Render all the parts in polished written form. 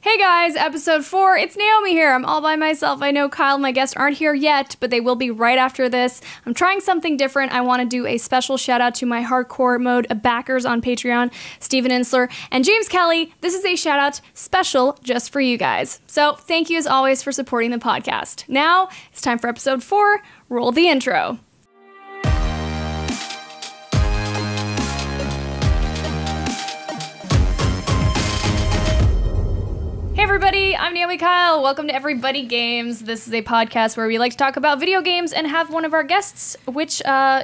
Hey guys, episode 4. It's Naomi here. I'm all by myself. I know Kyle and my guests aren't here yet, but they will be right after this. I'm trying something different. I want to do a special shout out to my hardcore mode backers on Patreon, Steven Insler and James Kelly. This is a shout out special just for you guys. So thank you as always for supporting the podcast. Now it's time for episode 4. Roll the intro. Hey everybody, I'm Naomi Kyle. Welcome to Everybody Games. This is a podcast where we like to talk about video games and have one of our guests, which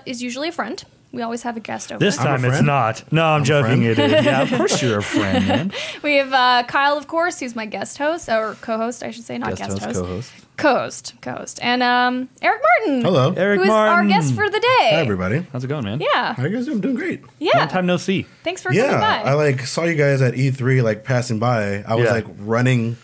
is usually a friend. We always have a guest over. This time it's not. No, I'm joking. It is. Yeah, of course you're a friend, man. We have Kyle, of course, who's my guest host, or co-host, I should say, not guest host. Co-host. And Eriq Martin. Hello. Eriq who is Martin. our guest for the day. Hi, everybody. How's it going, man? Yeah. How you guys doing? I'm doing great. Yeah. Long time no see. Thanks for coming by. I saw you guys at E3 passing by. I was running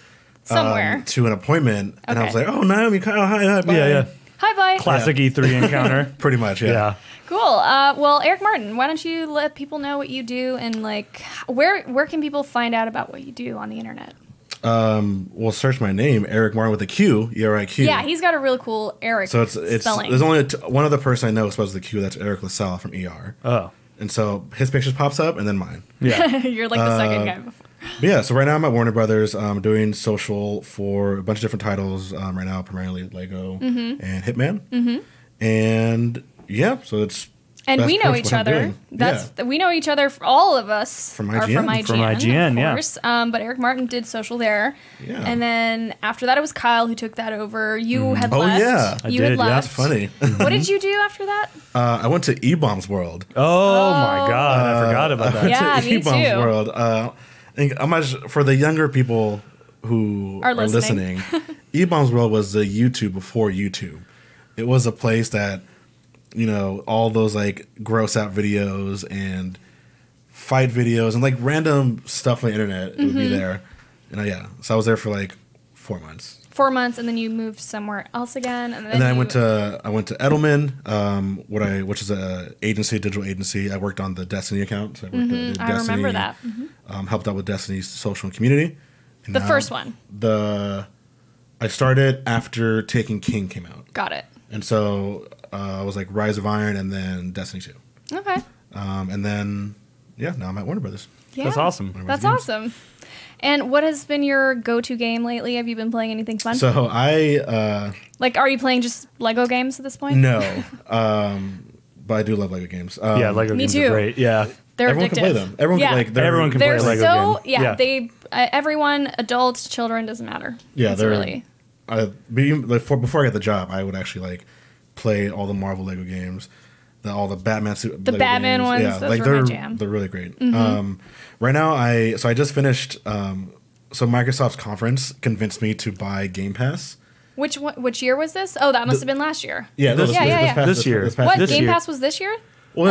somewhere to an appointment, and I was like, "Oh, Naomi, Kyle, hi, bye." Yeah. Hi, bye. Classic E3 encounter. Pretty much, yeah. Cool. Well, Eriq Martin, why don't you let people know what you do and where can people find out about what you do on the internet? Well, search my name, Eriq Martin with a Q, E-R-I-Q. Yeah, he's got a really cool Eriq. So it's spelling. There's only one other person I know who spells the Q. That's Eric LaSalle from ER. Oh. And so his picture pops up, and then mine. Yeah. You're like the second guy before. But yeah, so right now I'm at Warner Brothers. I'm doing social for a bunch of different titles. Right now, primarily Lego and Hitman. And yeah, so it's. And we know each other. We know each other. All of us from are IGN. from IGN, of course. Yeah. But Eriq Martin did social there. Yeah. And then after that, it was Kyle who took that over. You had left. Oh yeah, I did. Yeah, that's funny. What did you do after that? I went to E-Bombs World. Oh my God, I forgot about that. Yeah, me E-Bombs too. World. I think for the younger people who are listening, E-Bombs World was the YouTube before YouTube. It was a place that, all those gross out videos and fight videos and random stuff on the internet, it would be there. And so I was there for 4 months. 4 months, and then you moved somewhere else again, and then I went to Edelman, which is a digital agency. I worked on the Destiny account. So I worked at Destiny, I remember that. Helped out with Destiny's social and community. And the first one. I started after Taken King came out. Got it. And so I was Rise of Iron and then Destiny 2. Okay. And then now I'm at Warner Brothers. Yeah. That's awesome. That's awesome. And what has been your go-to game lately? Have you been playing anything fun? So I... are you playing just Lego games at this point? No. But I do love Lego games. Yeah, Lego games too. are great. Yeah. They're everyone addictive. can play them. Everyone can play They're a Lego so, game. yeah, they everyone, adults, children, doesn't matter. Yeah, it's they're really... before I got the job, I would actually play all the Marvel Lego games, all the Batman the Lego Batman games. ones. Yeah, those were my jam. They're really great. Right now, I just finished. So Microsoft's conference convinced me to buy Game Pass. Which year was this? Oh, that must have been last year. Yeah, this year. What, This Game year. Pass was this year? Well,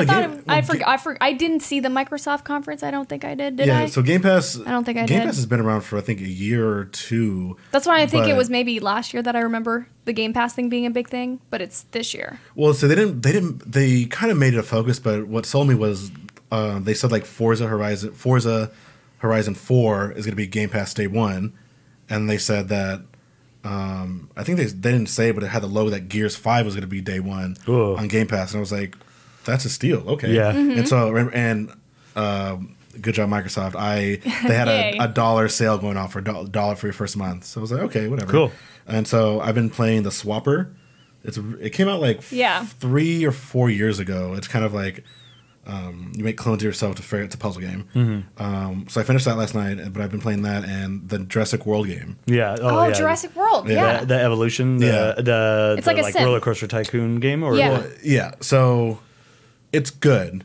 I forgot. I didn't see the Microsoft conference. I don't think I did. Yeah, I? so Game Pass. I don't think I Game did. Pass has been around for I think a year or two. That's why I think it was maybe last year that I remember the Game Pass thing being a big thing, but it's this year. Well, so they kind of made it a focus, but what sold me was they said Forza Horizon 4 is going to be Game Pass day one, and they said that I think they didn't say, but it had the logo that Gears 5 was going to be day one on Game Pass, and I was like, that's a steal. Okay. Yeah. And so good job, Microsoft. They had a $1 sale going on for $1 for your first month. So I was like, okay, whatever. Cool. And so I've been playing the Swapper. It came out 3 or 4 years ago. It's kind of you make clones of yourself to figure it's a puzzle game. So I finished that last night, but I've been playing that and the Jurassic World game. Yeah. Oh, Jurassic World. Yeah. The Evolution. It's like a sim. roller coaster tycoon game, or Yeah. Well, yeah. So it's good.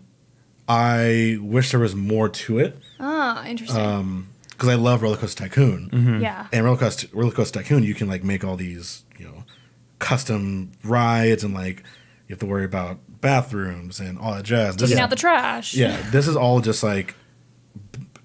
I wish there was more to it. Ah, interesting. Because I love Roller Coaster Tycoon. Yeah. And Roller Coaster Tycoon, you can make all these custom rides, and you have to worry about bathrooms and all that jazz. Taking out the trash. Yeah, this is all just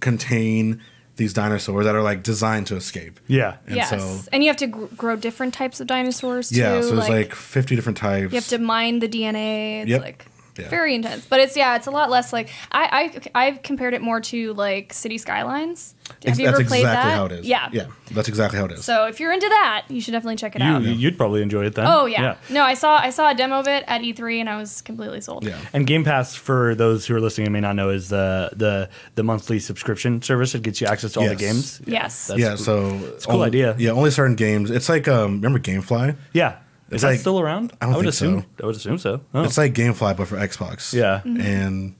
contain these dinosaurs that are designed to escape. Yeah. And yes. so, And you have to grow different types of dinosaurs too. Yeah, so there's 50 different types. You have to mine the DNA. It's Very intense, but it's a lot less like I've compared it more to like City Skylines. Have you ever played that? That's exactly how it is. Yeah, that's exactly how it is. So if you're into that, you should definitely check it out. You'd probably enjoy it then. Oh yeah. No, I saw a demo of it at E3 and I was completely sold. Yeah. And Game Pass, for those who are listening and may not know, is the monthly subscription service. It gets you access to all the games. Yes. So it's a cool idea. Yeah, only certain games. It's like remember GameFly? Yeah. Is that still around? I would assume so. Oh. It's like GameFly, but for Xbox. Yeah. Mm-hmm. And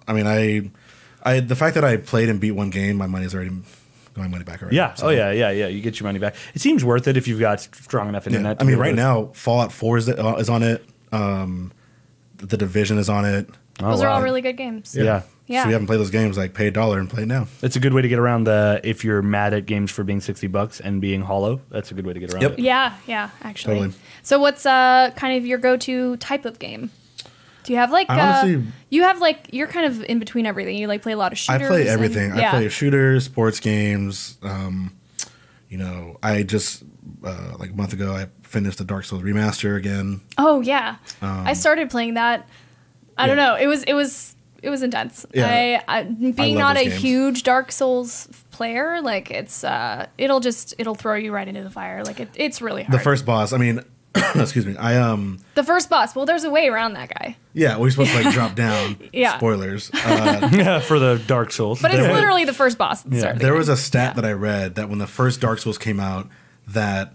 I mean, I the fact that I played and beat one game, my money's already going money back already. Yeah. So. Oh yeah. You get your money back. It seems worth it if you've got strong enough internet. I mean, right now, Fallout 4 is on it. The Division is on it. Those are all really good games. Yeah. So if you haven't played those games, like pay $1 and play now. It's a good way to get around if you're mad at games for being $60 and being hollow. That's a good way to get around it. Yeah, actually. Totally. So what's kind of your go-to type of game? Do you have like honestly, you're kind of in between everything. You like play a lot of shooters. I play everything. I play shooters, sports games. I just like a month ago I finished the Dark Souls remaster again. Oh yeah, I started playing that. I don't know. It was intense. Yeah. I being not a huge Dark Souls player, like it'll throw you right into the fire. Like it's really hard. The first boss. I mean, excuse me. The first boss. Well, there's a way around that guy. Yeah, we're supposed to like drop down. Yeah. Spoilers. For the Dark Souls. But it's literally the first boss. At the start of the there game. was a stat that I read that when the first Dark Souls came out, that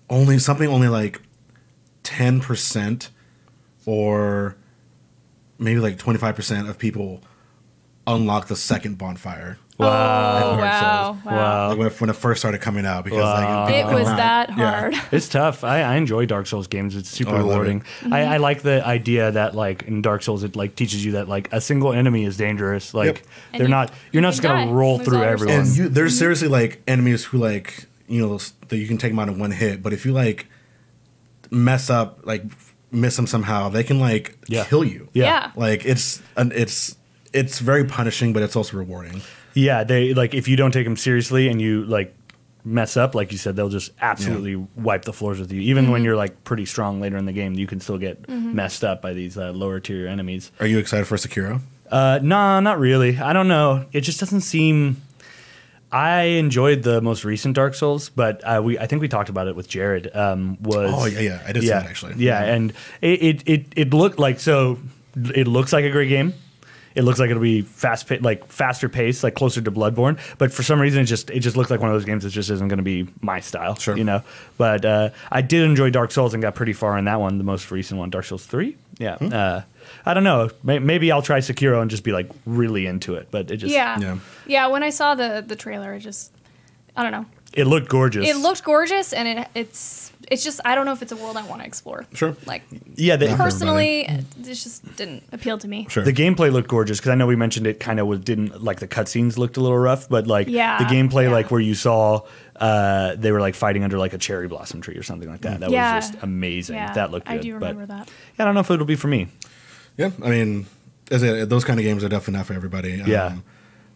only like 10% or maybe like 25% of people unlock the second bonfire. Wow. Like when it first started coming out, because like it was that hard. Yeah. It's tough. I enjoy Dark Souls games. It's super rewarding. I like the idea that like in Dark Souls it like teaches you that like a single enemy is dangerous. Like you're not just gonna roll through everyone. And there's seriously like enemies who like that you can take them out in one hit, but if you like mess up, like miss them somehow, they can like kill you. Yeah. Like it's very punishing, but it's also rewarding. Yeah, they like if you don't take them seriously and you like mess up, like you said, they'll just absolutely wipe the floors with you. Even when you're like pretty strong later in the game, you can still get messed up by these lower tier enemies. Are you excited for Sekiro? Nah, not really. I don't know. It just doesn't seem. I enjoyed the most recent Dark Souls, but I think we talked about it with Jared. I did see that actually. Yeah, and it looked like it looks like a great game. It looks like it'll be faster paced, like closer to Bloodborne. But for some reason, it just looks like one of those games that just isn't going to be my style. Sure. But I did enjoy Dark Souls and got pretty far in that one, the most recent one, Dark Souls 3. Yeah. I don't know. Maybe I'll try Sekiro and just be like really into it. But it just yeah. When I saw the trailer, I don't know. It looked gorgeous. It looked gorgeous, and it's just I don't know if it's a world I want to explore. Sure. Like personally, it just didn't appeal to me. Sure. The gameplay looked gorgeous because I know we mentioned it kind of didn't like the cutscenes looked a little rough, but like the gameplay like where you saw they were like fighting under like a cherry blossom tree or something like that. That was just amazing. Yeah, that looked good. I do remember that. I don't know if it'll be for me. Yeah, I mean, those kind of games are definitely not for everybody.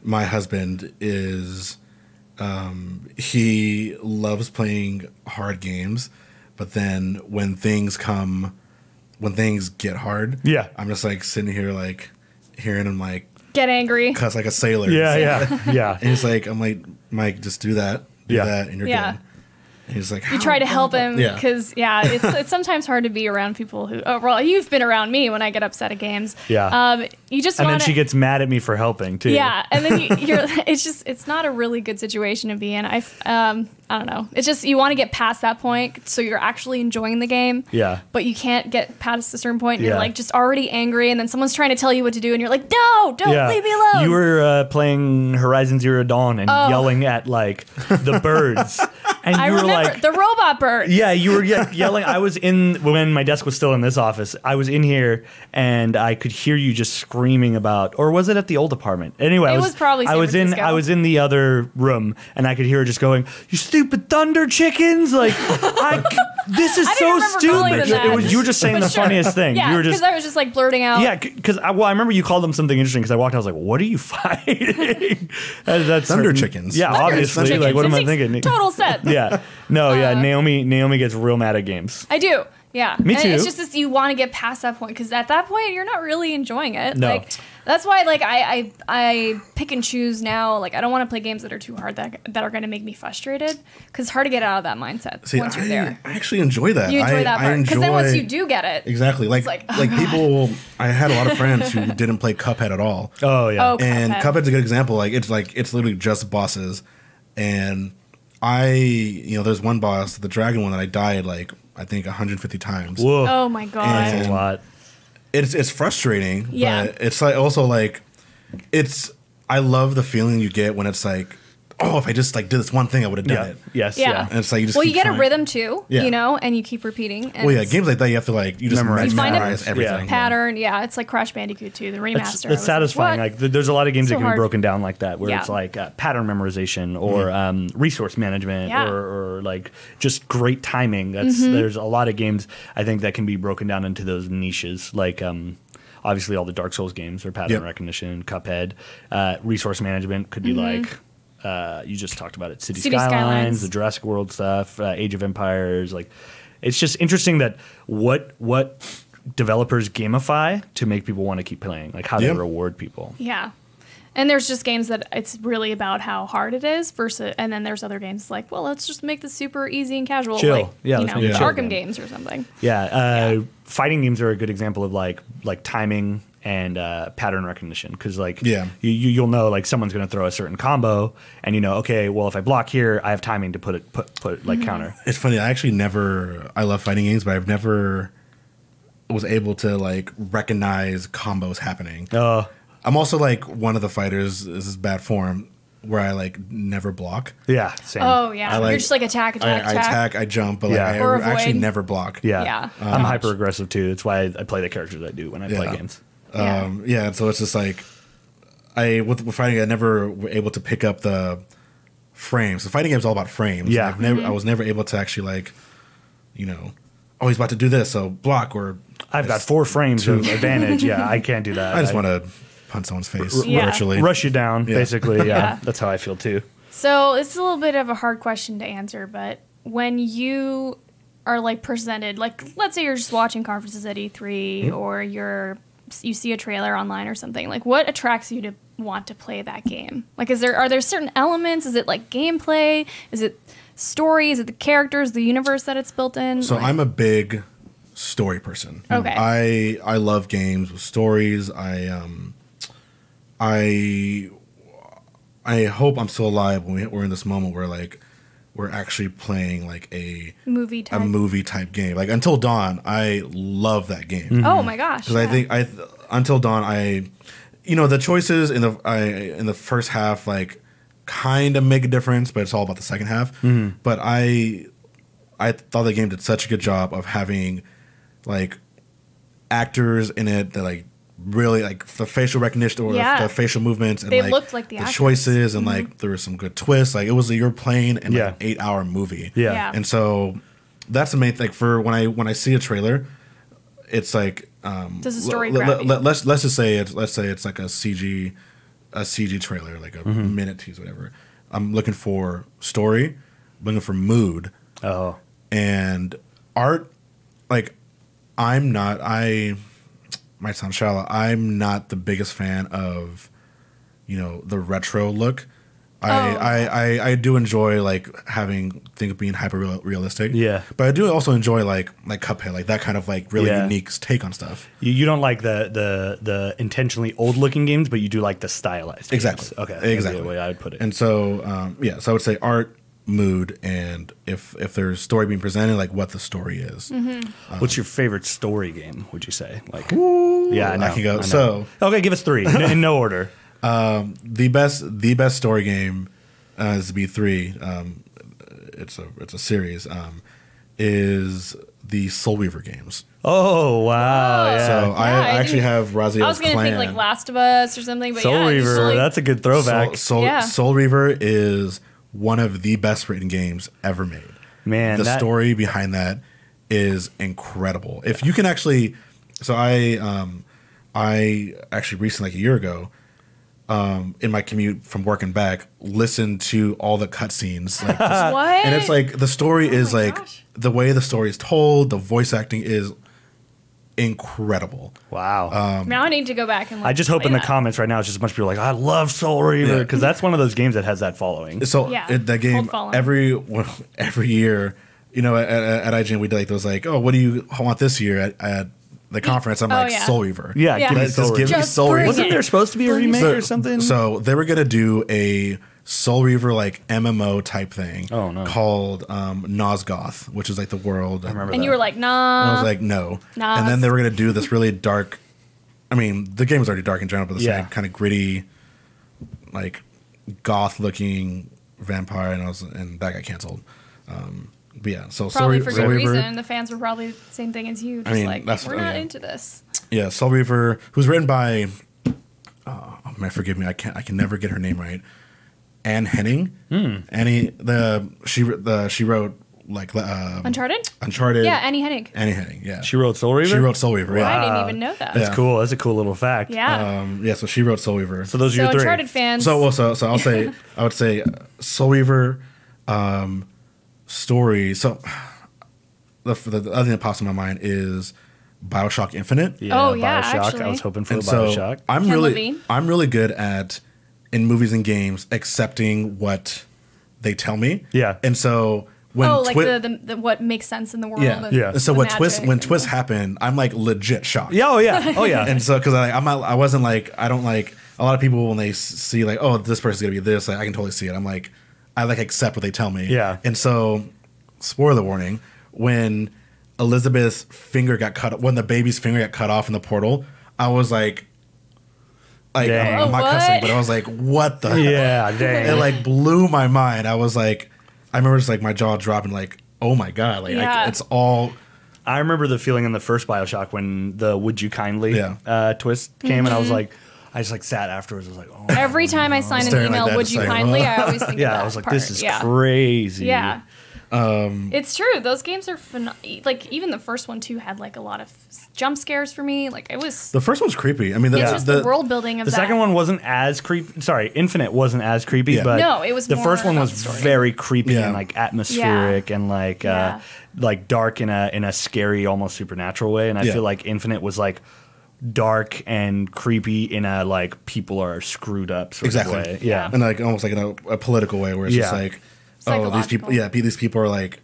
My husband is. He loves playing hard games, but then when things get hard, I'm just like sitting here like hearing him like get angry, cuss like a sailor. Yeah. And he's like, I'm like, Mike, just do that, and you're good. And he's like, you try to help him because it's sometimes hard to be around people who. Oh, well, you've been around me when I get upset at games. Yeah. You just and then she gets mad at me for helping too. Yeah, and then you're. It's not a really good situation to be in. I don't know. It's just you want to get past that point, so you're actually enjoying the game. Yeah. But you can't get past a certain point. And you're like just already angry, and then someone's trying to tell you what to do, and you're like, no, don't leave me alone. You were playing Horizon Zero Dawn and yelling at like the birds. And you were like the robot bird. Yeah, you were yelling. I was when my desk was still in this office. I was in here and I could hear you just screaming about, or was it at the old apartment? Anyway, it was probably San Francisco. I was in the other room and I could hear her just going, "You stupid thunder chickens!" Like, this is so stupid. You were just saying the funniest thing. Yeah, because I was just like blurting out. Yeah, because I remember you called them something interesting. Because I walked out, I was like, "What are you fighting?" That's thunder chickens. Yeah, obviously. Chickens. Like, what am I thinking? Total set. Yeah. No, yeah. Naomi gets real mad at games. I do. Yeah. Me too. And it's just this, you want to get past that point because at that point you're not really enjoying it. No. Like that's why like I pick and choose now. Like I don't want to play games that are too hard that are going to make me frustrated because it's hard to get out of that mindset once you're there. I actually enjoy that. You enjoy that part because then once you do get it, exactly like people. I had a lot of friends who didn't play Cuphead at all. Oh yeah, and Cuphead's a good example. Like it's literally just bosses, and there's one boss, the dragon one, that I died like I think 150 times. Whoa. Oh my god, that's a lot. It's frustrating, but it's like also like I love the feeling you get when it's like, oh, if I just like did this one thing, I would have done it. Yes, yeah. And it's like you just you get a rhythm too, and you keep repeating. And games like that you have to like you just memorize everything. Pattern, it's like Crash Bandicoot 2, the remaster. It's satisfying. Like there's a lot of games that can be broken down like that, where it's like pattern memorization or resource management or like just great timing. There's a lot of games I think that can be broken down into those niches, like. Obviously, all the Dark Souls games are pattern recognition, Cuphead, resource management could be like you just talked about it, City Skylines, the Jurassic World stuff, Age of Empires. Like, it's just interesting that what developers gamify to make people want to keep playing, like how they reward people. Yeah. And there's just games that it's really about how hard it is versus, and then there's other games like, well, let's just make this super easy and casual, chill. Like the Arkham games or something. Fighting games are a good example of like timing and pattern recognition, because like you'll know like someone's going to throw a certain combo, and okay, well if I block here, I have timing to put like counter. It's funny. I love fighting games, but I've never was able to like recognize combos happening. I'm also like one of the fighters. This is bad form where I like never block. Yeah, same. Oh yeah, you're just like attack. I attack, I jump, but like I actually never block. Yeah. I'm hyper aggressive too. That's why I play the characters I do when I play games. So it's just like with fighting, I never were able to pick up the frames. The fighting game is all about frames. Yeah, I was never able to actually like, oh, he's about to do this, so block or I've got 4 frames of advantage. Yeah, I can't do that. I just want to punch someone's face virtually. Rush you down, basically. Yeah, that's how I feel too. So it's a little bit of a hard question to answer, but when you are like presented, like let's say you're just watching conferences at E3 or you see a trailer online or something, like what attracts you to want to play that game? Like are there certain elements? Is it like gameplay? Is it story? Is it the characters, the universe that it's built in? So I'm a big story person. Okay. I love games with stories. I hope I'm still alive when we're in this moment where like we're actually playing like a movie type game. Like Until Dawn, I love that game. Mm-hmm. Oh my gosh! Because I think Until Dawn, the choices in the first half like kind of make a difference, but it's all about the second half. Mm-hmm. But I thought the game did such a good job of having like actors in it that like really like the facial recognition or the facial movements and they like looked like the choices and like there were some good twists. Like it was you're playing in like an 8-hour movie. And so that's the main thing for when I see a trailer. It's like does the story grab you? Let's just say it's like a CG trailer, like a minute tease, whatever. I'm looking for story, looking for mood, and art. Like I might sound shallow. I'm not the biggest fan of, the retro look. I do enjoy like having things being hyper realistic. Yeah, but I do also enjoy like Cuphead, like that kind of like really unique take on stuff. You don't like the intentionally old looking games, but you do like the stylized. Exactly. Games. Okay. Exactly the way I would put it. And so so I would say art, mood, and if there's story being presented, like what the story is. Mm-hmm. What's your favorite story game? Would you say? Like, I can go. So okay, give us 3 in no order. The best story game is to be 3. It's a series. Is the Soul Reaver games. Oh wow! Yeah. So I actually have Raziel's Clan. I was going to think like Last of Us or something, but Soul Reaver. That's a good throwback. Soul Reaver is one of the best written games ever made. Man, the story behind that is incredible. If you can actually, so I actually recently, like a year ago, in my commute from work and back, listen to all the cutscenes. Like, What? and it's like the story is like gosh. the way the story is told, the voice acting is incredible. Wow. Now I need to go back and. I just hope play in the that. comments right now it's just a bunch of people like, I love Soul Reaver, because that's one of those games that has that following. So Yeah. that game Cult following. every year, you know, at IGN we did like those like, oh, what do you want this year at the conference? I'm like, yeah. Soul Reaver. Yeah, Yeah. give me Just Soul give Reaver. me Just Soul bring Reaver. Wasn't there supposed to be a remake or something? So they were gonna do a Soul Reaver like MMO type thing. Oh, no. Called Nosgoth, which is like the world. I remember. And you were like, nah. And I was like, no. Nah, And then they were gonna do this really dark. I mean, the game was already dark in general, but this Yeah. like kind of gritty, like goth looking vampire, and that got canceled. But yeah, so Probably for Soul good Reaver, reason. The fans were probably the same thing as you. Just mean, like, that's- we're oh, not yeah. into this. Yeah, Soul Reaver, who's written by, oh man, forgive me, I can never get her name right. Anne Henning. She wrote like Uncharted? Uncharted. Yeah, Annie Hennig. Annie Henning. Yeah, She wrote Soul Reaver? She wrote Soul Reaver. Yeah, I didn't even know that. That's cool. That's a cool little fact. Yeah. yeah. So she wrote Soul Reaver. So those are So your three. Uncharted fans. So I'll say I would say Soul Reaver, story. So the other thing that pops in my mind is BioShock Infinite. Yeah, Oh, yeah, BioShock. actually. I was hoping for And BioShock. so Ken Levine. I'm really good at in movies and games accepting what they tell me. Yeah. And so when like the what makes sense in the world. yeah. And Yeah. And so the when magic twists happen, I'm like legit shocked. Yeah, oh yeah. Oh yeah. And so because I wasn't like I don't like a lot of people when they see like, oh, this person's gonna be this, like, I can totally see it. I'm like I like accept what they tell me. Yeah. And so spoiler warning, when Elizabeth's finger got cut, when the baby's finger got cut off in the portal, I was like Dang. I'm not What? cussing, but I was like, what the Yeah, dang. It like blew my mind. I was like, I remember just like my jaw dropping, like, oh my god, like Yeah. it's all. I remember the feeling in the first BioShock when the "Would you kindly" twist came, and I was Mm-hmm. like, I just like sat afterwards. I was like, oh. Every time I sign an Staring like email, that, would just you like, kindly? what? I always think of Yeah, that I was like, part. this is yeah. crazy. Yeah. It's true. Those games are like even the first one too had like a lot of jump scares for me. Like it was The first one's creepy. I mean, it's just the world building of The that. second one wasn't as creepy. Sorry, Infinite wasn't as creepy, Yeah. but No, it was the more first one about was the story. very creepy Yeah. and like atmospheric and like Yeah. like dark in a scary, almost supernatural way. And I Yeah. feel like Infinite was like dark and creepy in a like people are screwed up sort Exactly. of way. Yeah. and like almost like in a political way where it's just Yeah. like, oh, these people, Psychological. these people are like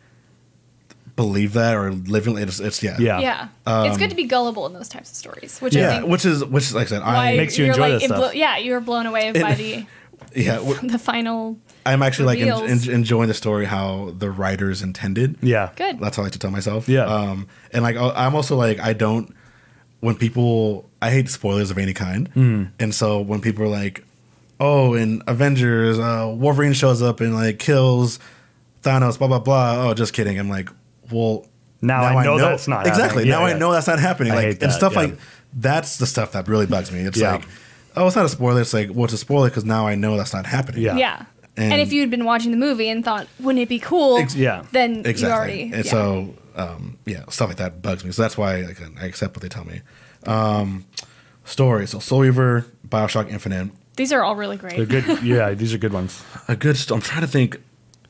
believe that or live in it's yeah. Yeah. it's good to be gullible in those types of stories, which I Yeah, think which is like I said, why Makes you you're enjoy like, this stuff. yeah, you were blown away by the yeah. the final. I'm actually like reveals. enjoying the story how the writers intended. Yeah. Good. That's how I like to tell myself. Yeah. And like I'm also like I don't when people I hate spoilers of any kind, and so when people are like, oh, in Avengers, Wolverine shows up and like kills Thanos, blah blah blah. Oh, just kidding. I'm like, well, Now I know that's not exactly. happening. Now Yeah, I know that's not happening. I Like hate and that, stuff yeah. like that's the stuff that really bugs me. It's Yeah. like, oh, it's not a spoiler. It's like, well, it's a spoiler because now I know that's not happening. Yeah. Yeah. And- And if you'd been watching the movie and thought, wouldn't it be cool? Yeah. Then Exactly. you already. And yeah. so, yeah, stuff like that bugs me. So that's why I accept what they tell me. Story. So Soul Reaver, BioShock Infinite. These are all really great. They're good. Yeah, these are good ones. I'm trying to think.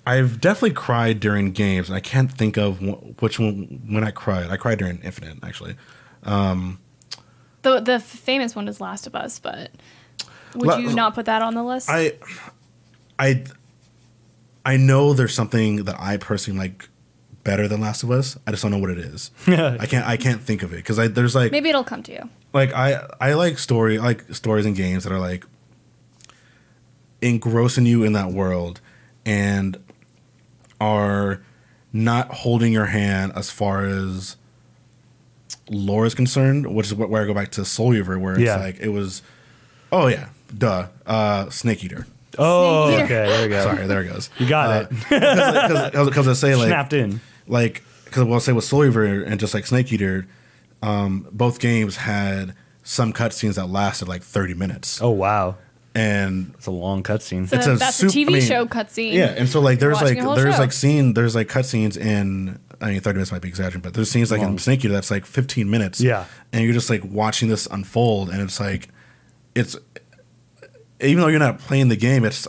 I've definitely cried during games, and I can't think of which one when I cried. I cried during Infinite, actually. The famous one is Last of Us, but would you not put that on the list? I know there's something that I personally like better than Last of Us. I just don't know what it is. I can't think of it because there's like Maybe it'll come to you. like I like stories and games that are like engrossing you in that world and are not holding your hand as far as lore is concerned, which is where I go back to Soul Reaver, where it's like it was, oh yeah, duh, Snake Eater. Oh, Snake okay. Eater. There we go. Sorry, there it goes. You got it. Because I say like Snapped in. like because we'll say with Soul Reaver and just like Snake Eater, both games had some cutscenes that lasted like 30 minutes. Oh wow, And it's a long cutscene. So that's a TV show cutscene. yeah, and so like there's Watching like a whole there's show. like there's like cutscenes in 30 minutes might be exaggerating, but there's scenes like in Snake Eater that's like 15 minutes. Yeah. And you're just like watching this unfold and it's like even though you're not playing the game, it's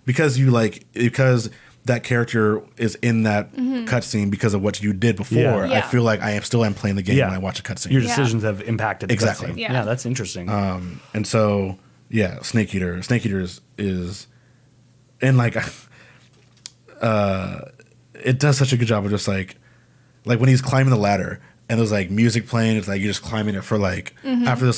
because that character is in that cutscene because of what you did before. I feel like I am playing the game when I watch a cutscene. Your decisions have impacted exactly. The cutscene. Yeah, that's interesting. And so Snake Eater is and like it does such a good job of just like when he's climbing the ladder and there's like music playing, it's like you're just climbing it for like after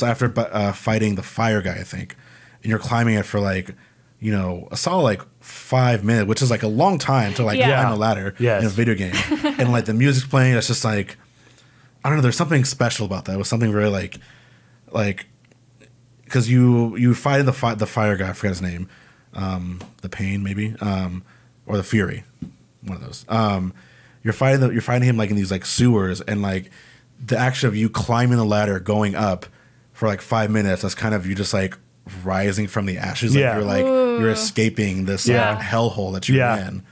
fighting the fire guy, I think, and you're climbing it for like, you know, a solid like 5 minutes, which is like a long time to like climb the ladder in a video game. And like the music's playing, it's just like, I don't know, there's something special about that. It was something very like because you fight the fire guy, I forget his name, the Pain maybe, or the Fury, one of those. You're fighting him like in these like sewers, and like the action of you climbing the ladder, going up for like 5 minutes. That's kind of you just like rising from the ashes. Like you're escaping this hellhole that you're in.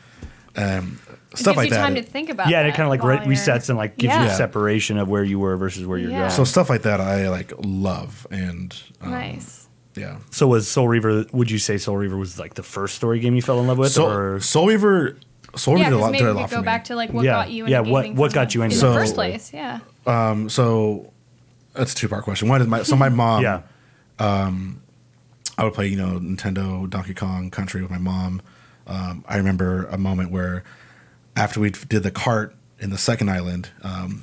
Stuff like that. Gives you time to think about. Yeah, and it kind of like resets and like gives you a separation of where you were versus where you're going. So stuff like that I like love, and nice. Yeah. So was Soul Reaver? Would you say Soul Reaver was like the first story game you fell in love with? Or Soul Reaver did a lot maybe for we me. could go back to like what got you into gaming. What got you into in the first place? Yeah. So that's a 2-part question. One is my mom. I would play, you know, Nintendo, Donkey Kong Country with my mom. I remember a moment where after we did the cart in the second island,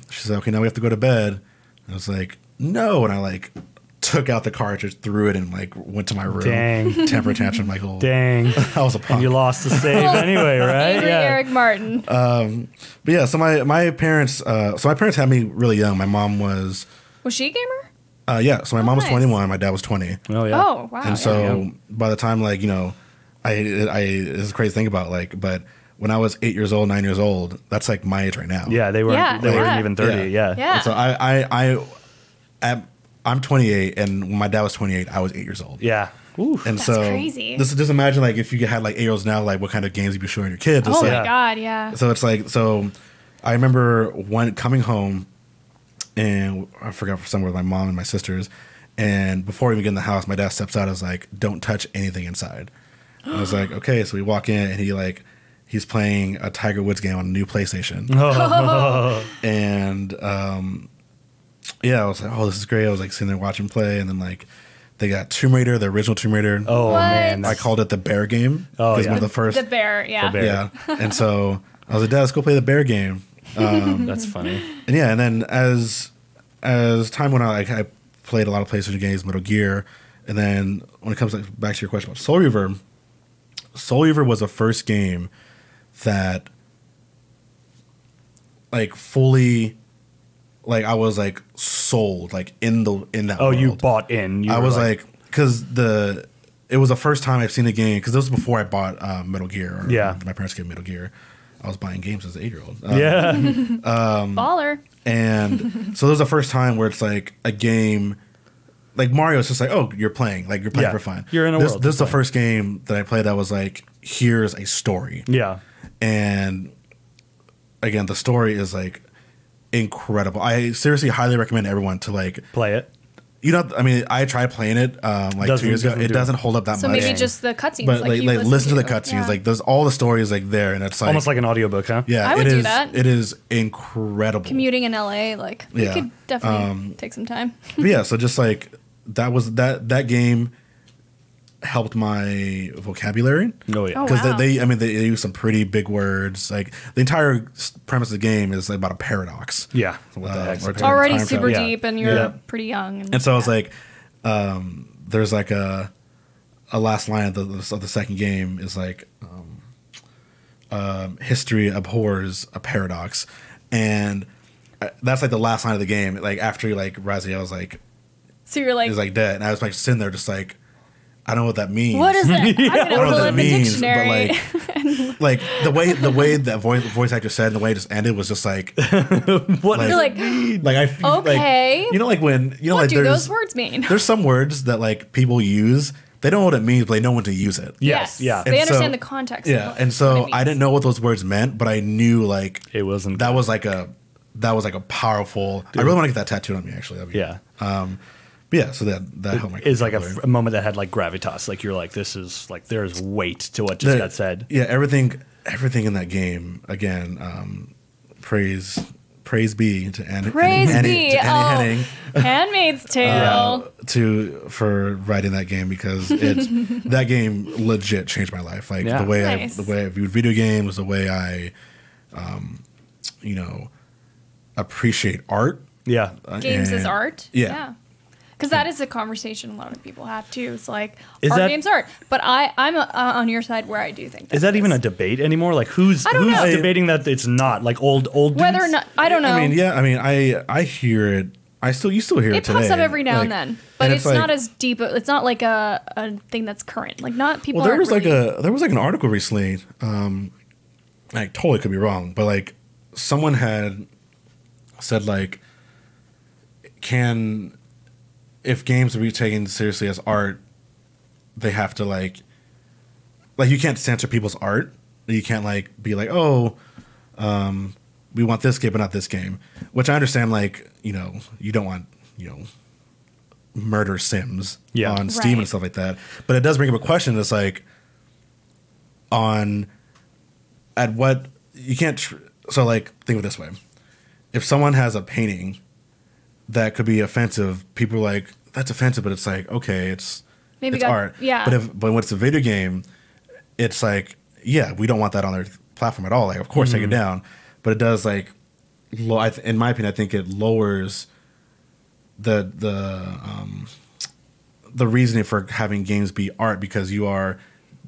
she said, "Okay, now we have to go to bed." And I was like, "No," and I like took out the cartridge, threw it, and like went to my room. Dang. Temper tantrum, like oh, dang. I was a punk. And you lost the save anyway, right? Angry Eriq Martin. But yeah, so my parents had me really young. My mom was she a gamer? So my mom was 21, my dad was 20. Oh yeah. Oh wow. And so by the time like, you know, it's a crazy thing about like, but when I was 8 years old, 9 years old, that's like my age right now. Yeah, they weren't even 30. Yeah. And so I'm 28, and when my dad was 28, I was 8 years old. Yeah. Ooh. And that's so crazy. Just imagine like if you had like 8-year-olds now, like what kind of games you'd be showing your kids. Oh my god, yeah. So it's like, so I remember coming home, and I forgot for somewhere with my mom and my sisters, and before we even get in the house, my dad steps out and is like, "Don't touch anything inside." I was like, "Okay." So we walk in, and he's playing a Tiger Woods game on a new PlayStation. And I was like, "Oh, this is great." I was like sitting there watching play, and then like they got Tomb Raider, the original Tomb Raider. Oh man, I called it the bear game. Oh yeah, one of the first. The bear, yeah. The bear. Yeah. And so I was like, "Dad, let's go play the bear game." That's funny. And then as time went on, I played a lot of PlayStation games, Metal Gear, and then when it comes back to your question about Soul Reaver was the first game that like fully, like I was like sold like in that. Oh, world. you bought in. I was like, because it was the first time I've seen a game, because this was before I bought Metal Gear. My parents gave me Metal Gear. I was buying games as an 8-year-old. Baller. And so this was the first time where it's like a game, like Mario is just like, oh, you're playing for fun. You're in a world. This is the first game that I played that was like, here's a story. Yeah. And again, the story is like incredible. I seriously highly recommend everyone to like play it. You know, I mean, I tried playing it like 2 years ago. It doesn't hold up that much. So maybe just the cutscenes. But like listen to the cutscenes. Yeah. Like there's all the stories like there, and it's like almost like an audiobook, huh? Yeah, I would do that. It is incredible. Commuting in LA, like we could definitely take some time. But yeah, so just like that game helped my vocabulary. Oh yeah, because they use some pretty big words. Like the entire premise of the game is like about a paradox. Yeah, so what the heck? It's already super deep, and you're pretty young. And so it's like, there's like a last line of the second game is like, history abhors a paradox, and that's like the last line of the game. Like after like Raziel was like, so you're like, is like dead, and I was like sitting there just like, I don't know what that means. What is that? I'm gonna I don't know what that means, dictionary. but like the way that voice actor said and the way it just ended was just like, what? You're like I feel okay, like, you know, like when you know, what like do those words mean? There's some words that like people use. They don't know what it means, but they know when to use it. Yes. Yeah. They understand the context. Yeah, and so I didn't know what those words meant, but I knew like it wasn't. That was like a powerful. Dude. I really want to get that tattooed on me. Actually, that'd be, But yeah, so that helped my is like a moment that had like gravitas. Like you're like, this is like there's weight to what just got said. Yeah, everything in that game. Again, praise be to Annie Henning, Handmaid's Tale, for writing that game, because that game legit changed my life. Like the way I viewed video games, the way I, appreciate art. Yeah, games as art. Yeah. Because that is a conversation a lot of people have too. It's like, games art? But I'm on your side where I do think is that even a debate anymore? Like who's debating that it's not like old whether dudes? or not I don't know. I hear it. You still hear it today. It pops up every now and then, but it's not as deep. It's not like a thing that's current. Like not people. Well, there was like an article recently. I totally could be wrong, but like someone had said like, if games are being taken seriously as art, they have to like you can't censor people's art. You can't like be like, we want this game but not this game. Which I understand. Like you don't want murder sims on Steam and stuff like that. But it does bring up a question that's like, think of it this way: if someone has a painting that could be offensive, people are like, that's offensive, but it's like, okay, it's art. Yeah. But when it's a video game, it's like, yeah, we don't want that on their platform at all. Like, of course, take it down. But it does like, in my opinion, I think it lowers the reasoning for having games be art, because you are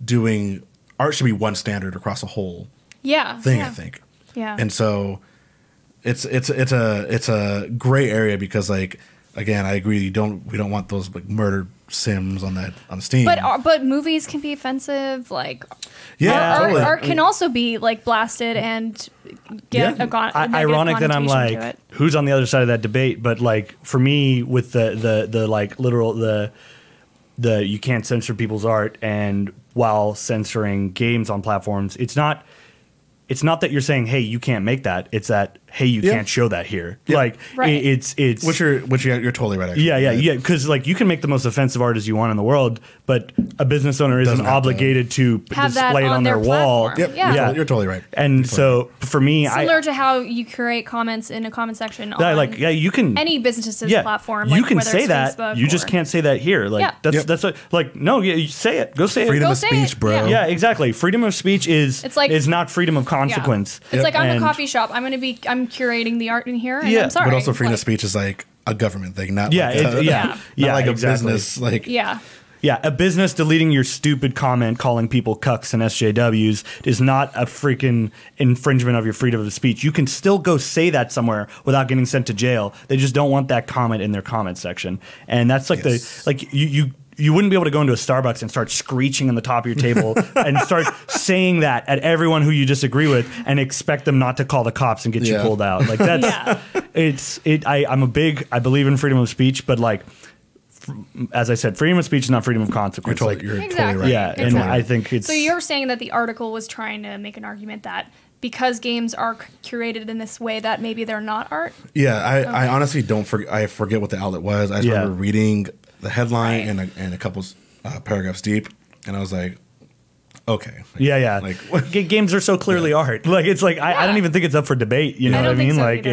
doing art should be one standard across the whole thing. I think. Yeah. And so it's a gray area, because like, again, I agree. We don't want those like murder sims on Steam. But movies can be offensive. Like art can also be like blasted and get ironic that I'm like, who's on the other side of that debate? But like for me, with the like literal the you can't censor people's art, and while censoring games on platforms, it's not that you're saying, hey, you can't make that. It's that, hey, you can't show that here. Yeah. Like it's which you're totally right. Actually. Yeah. Because like you can make the most offensive art as you want in the world, but a business owner isn't obligated to display it on their wall. Yep. Yeah, you're totally right. And so for me, similar to how you curate comments in a comment section. You can any business's platform. You can say that. Facebook you just can't say that here. Like that's like no. Yeah, you say it. Go say it. Freedom of speech, bro. Yeah, exactly. Freedom of speech is not freedom of consequence. It's like I'm a coffee shop. I'm curating the art in here, and I'm sorry. But also freedom of speech is like a government thing, not like a business. Like a business deleting your stupid comment calling people cucks and SJWs is not a freaking infringement of your freedom of speech. You can still go say that somewhere without getting sent to jail. They just don't want that comment in their comment section, and that's like you wouldn't be able to go into a Starbucks and start screeching on the top of your table and start saying that at everyone who you disagree with and expect them not to call the cops and get you pulled out. Like that's I believe in freedom of speech, but like as I said, freedom of speech is not freedom of consequence. You're totally right. Yeah, and I think it's... So you're saying that the article was trying to make an argument that because games are curated in this way that maybe they're not art? Yeah, I honestly I forget what the outlet was. I just remember reading the headline and a couple paragraphs deep, and I was like, okay. Like games are so clearly art. Like it's like I don't even think it's up for debate. You know what I mean? So like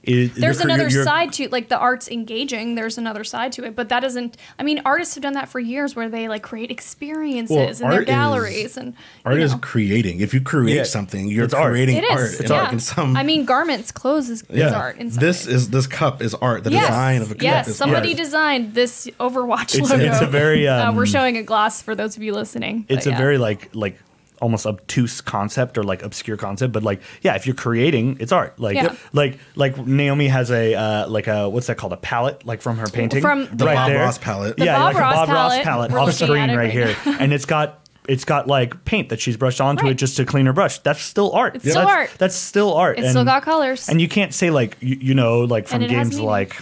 there's another side to like the art's engaging. There's another side to it, but that doesn't. I mean, artists have done that for years, where they like create experiences in their galleries and art is creating. If you create something, you're creating art. It's art. I mean, garments, clothes is art. This cup is art. The design of a cup is art. Somebody designed this Overwatch logo. It's a very. We're showing a gloss for those of you listening. It's a very like almost obtuse concept or like obscure concept, but like if you're creating, it's art. Like like Naomi has a what's that called, a palette, like from her painting, from the Bob Ross palette. Like a Bob Ross palette off screen right here, and it's got like paint that she's brushed onto it just to clean her brush. That's still art. It's still art. That's still art. It's still got colors. And you can't say like like from games like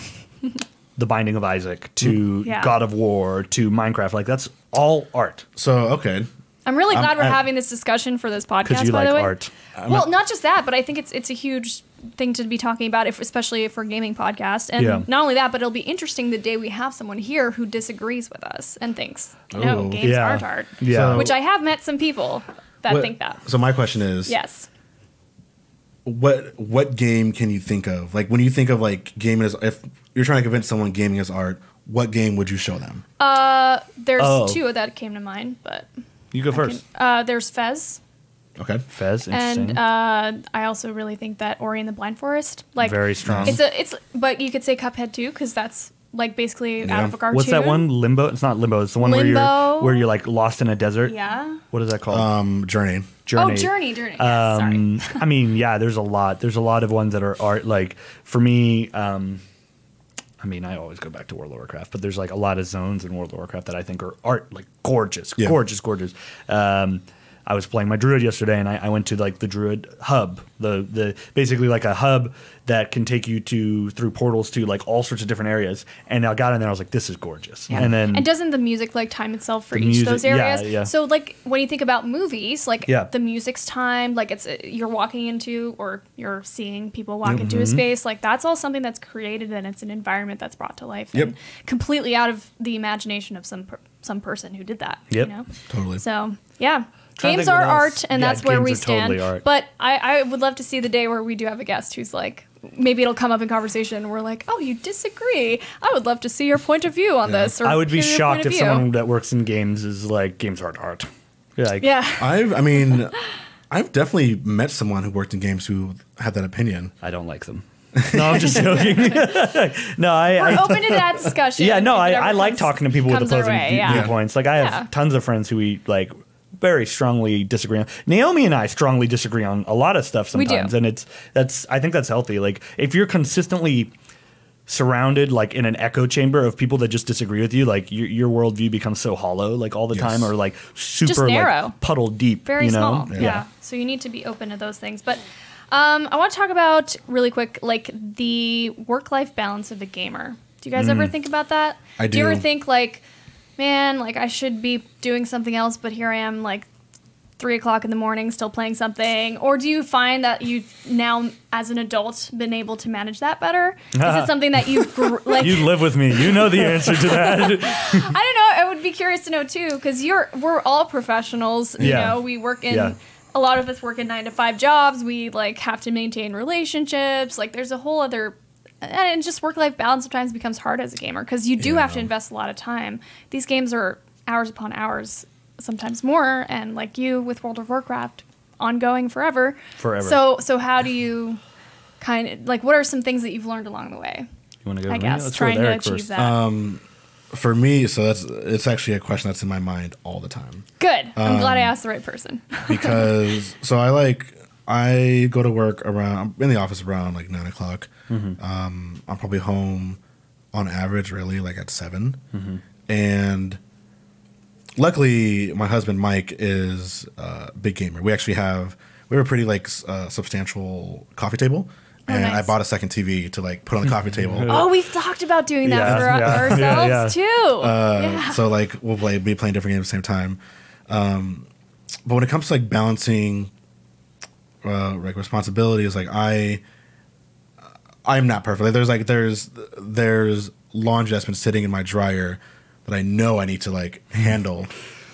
The Binding of Isaac to God of War to Minecraft, like that's all art. So okay. I'm really glad we're having this discussion for this podcast, by the way. Art. Well, not just that, but I think it's a huge thing to be talking about, especially for a gaming podcast. And not only that, but it'll be interesting the day we have someone here who disagrees with us and thinks, no, games aren't art. Yeah. Which I have met some people that think that. So my question is, yes, what game can you think of? Like when you think of like gaming as, if you're trying to convince someone gaming is art, what game would you show them? There's two that came to mind, but you go first. There's Fez. Okay, Fez, interesting. And I also really think that Ori and the Blind Forest, like, very strong. But you could say Cuphead too, because that's like basically out of a cartoon. What's that one? Limbo? It's not Limbo. It's the one where you're like lost in a desert. Yeah. What is that called? Journey. Oh, Journey. Yes, sorry. I mean, yeah, there's a lot. There's a lot of ones that are art. Like for me, I mean, I always go back to World of Warcraft, but there's like a lot of zones in World of Warcraft that I think are art, like gorgeous. I was playing my druid yesterday, and I went to like the druid hub, the basically like a hub that can take you through portals to like all sorts of different areas. And I got in there, I was like, this is gorgeous. Yeah. And doesn't the music like time itself for each of those areas? Yeah. So like when you think about movies, like the music's timed, like you're walking into or you're seeing people walk into a space, like that's all something that's created and it's an environment that's brought to life and completely out of the imagination of some person who did that. Yep. You know? Totally. So yeah. Games are art, and that's where we stand. Totally but I would love to see the day where we do have a guest who's like, maybe it'll come up in conversation, and we're like, oh, you disagree? I would love to see your point of view on this. Or I would be shocked if someone that works in games is like, games aren't art. Like, I've definitely met someone who worked in games who had that opinion. I don't like them. No, I'm just joking. We're open to that discussion. Yeah, no, I like talking to people with opposing viewpoints. Like I have tons of friends who we like very strongly disagree on. Naomi and I strongly disagree on a lot of stuff sometimes, and I think that's healthy. Like if you're consistently surrounded like in an echo chamber of people that just disagree with you, like your worldview becomes so hollow like all the time, or like super just narrow, like puddle deep, very small. Yeah. So you need to be open to those things. But I want to talk about really quick like the work-life balance of the gamer. Do you guys ever think about that? I do. Do you ever think like, man, like I should be doing something else, but here I am like 3 o'clock in the morning still playing something? Or do you find that you now as an adult been able to manage that better? Is it something that you like? You live with me, you know the answer to that. I don't know, I would be curious to know too, because we're all professionals. You know, we work in a lot of us work in 9-to-5 jobs. We like have to maintain relationships. Like there's a whole other. And just work-life balance sometimes becomes hard as a gamer because you do have to invest a lot of time. These games are hours upon hours, sometimes more, and like you with World of Warcraft, ongoing forever. So how do you kind of like? What are some things that you've learned along the way? You want to go? I guess trying to achieve that. For me, so it's actually a question that's in my mind all the time. Good. I'm glad I asked the right person. Because I go to work I'm in the office around like 9 o'clock. I'm probably home on average really like at 7. And luckily my husband Mike is a big gamer. We have a pretty like substantial coffee table. And nice. I bought a second TV to like put on the coffee table. Oh, we've talked about doing that for ourselves too. So like we'll be playing different games at the same time. But when it comes to like balancing like responsibilities, like I'm not perfect. Like there's laundry that's been sitting in my dryer that I know I need to like handle,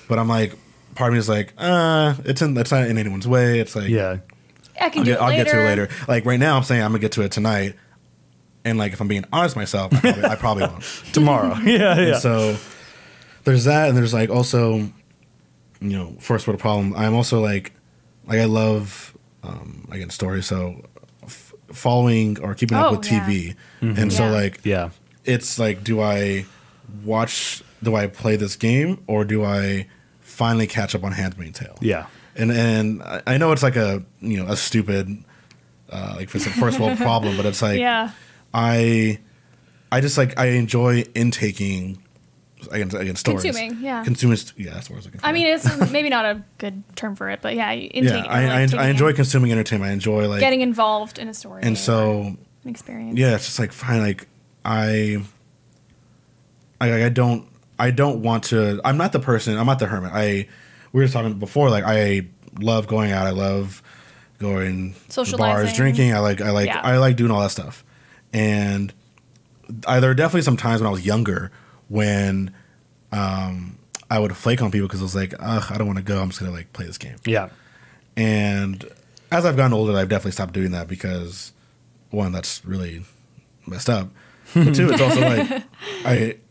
but I'm like, part of me is like, it's not in anyone's way. It's like, I'll get to it later. Like right now, I'm saying I'm gonna get to it tonight, and like if I'm being honest with myself, I probably won't tomorrow. And so there's that, and there's like also, first world problem. I'm also like I love again stories, so following or keeping up with TV, and so like it's like, do I play this game or do I finally catch up on Handmaid's Tale? And I know it's like a stupid like first world problem, but it's like I just like I enjoy intaking again stories. Consuming, that's what I was looking for. I mean, it's maybe not a good term for it, but intaking. I enjoy consuming entertainment. I enjoy like getting involved in a story and so an experience. Yeah, it's just like fine. Like I don't want to. I'm not the person. I'm not the hermit. We were talking before. Like I love going out. I love going to bars, Socializing. drinking. I like doing all that stuff. And there were definitely some times when I was younger when I would flake on people because I was like, ugh, I don't want to go. I'm just gonna like play this game. Yeah. And as I've gotten older, I've definitely stopped doing that because one, that's really messed up. But two, it's also like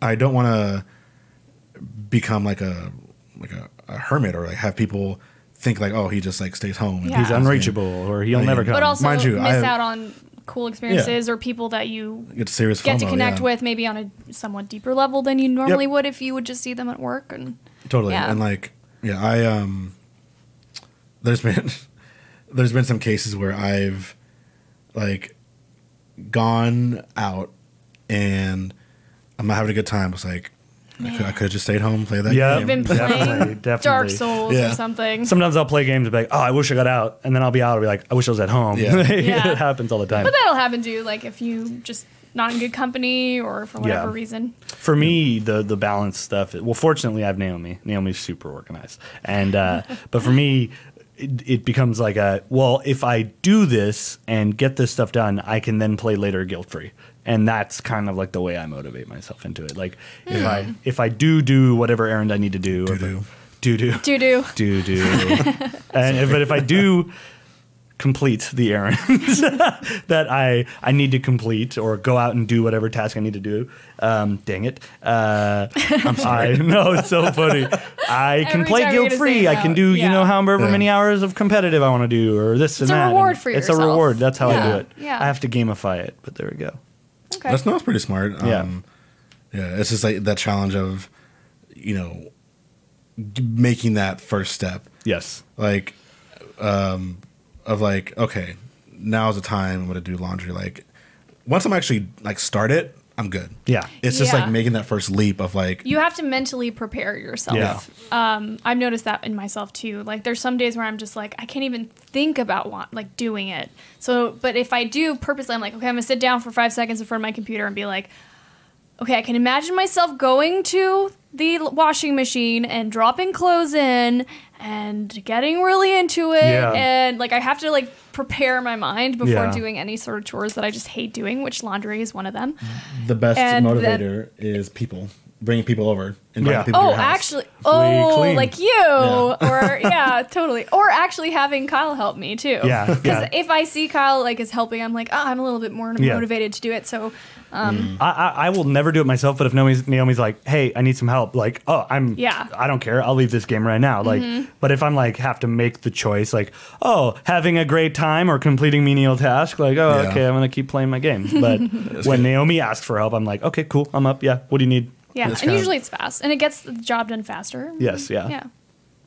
I don't want to become like a hermit or like have people think like, oh, he just like stays home. And He's unreachable or he'll never come. But also Mind you, miss out on cool experiences or people that you get to connect with maybe on a somewhat deeper level than you normally would if you would just see them at work. And totally. And like, I there's been some cases where I've like gone out and I'm not having a good time. It's like I could have just stayed home and played that game. You've been playing Dark Souls or something. Sometimes I'll play games and be like, oh, I wish I got out. And then I'll be out and be like, I wish I was at home. It happens all the time. But that'll happen to you, like if you just not in good company or for whatever reason. For me, the balance stuff, well, fortunately I have Naomi. Naomi's super organized. And but for me, it becomes like if I do this and get this stuff done, I can then play later guilt-free. And that's kind of like the way I motivate myself into it. Like if I do whatever errand I need to do, but if I do complete the errand that I need to complete or go out and do whatever task I need to do, dang it, I'm sorry. No, it's so funny. I can play guilt-free. I can do however many hours of competitive I want to do or this and that. It's a reward for yourself. It's a reward. That's how I do it. Yeah. I have to gamify it, but there we go. Okay. That's pretty smart. It's just like that challenge of, making that first step. Yes. Like, of like, okay, now's the time I'm going to do laundry. Like, once I'm actually like start it, I'm good. Yeah. It's just like making that first leap of like. You have to mentally prepare yourself. Yeah. I've noticed that in myself too. Like there's some days where I'm just like, I can't even think about doing it. So, but if I do purposely, I'm like, okay, I'm going to sit down for 5 seconds in front of my computer and be like, okay, I can imagine myself going to the washing machine and dropping clothes in and getting really into it. Yeah. And like I have to like prepare my mind before doing any sort of chores that I just hate doing, which laundry is one of them. The best motivator is people. Bringing people over. Inviting people to your house. Actually, like you. Or, totally. Or actually having Kyle help me, too. Yeah. Because if I see Kyle, like, is helping, I'm like, I'm a little bit more motivated to do it. So, I will never do it myself, but if Naomi's like, hey, I need some help, like, I don't care. I'll leave this game right now. Like, but if I'm like, have to make the choice, like, having a great time or completing menial task, like, okay, I'm going to keep playing my game. But when Naomi asks for help, I'm like, okay, cool, I'm up. Yeah. What do you need? Yeah, and usually it's fast, and it gets the job done faster. Yes, yeah. Yeah.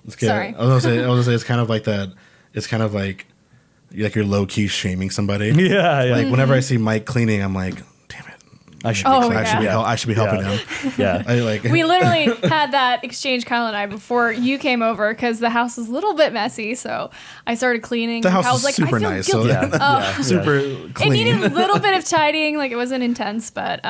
Sorry. I was gonna say it's kind of like that. It's kind of like you're low key shaming somebody. Yeah. Like whenever I see Mike cleaning, I'm like, damn it, I should be helping him. Yeah. We literally had that exchange, Kyle and I, before you came over because the house was a little bit messy. So I started cleaning. The house was is like, super I feel nice. guilty. So super clean. It needed a little bit of tidying. Like it wasn't intense, but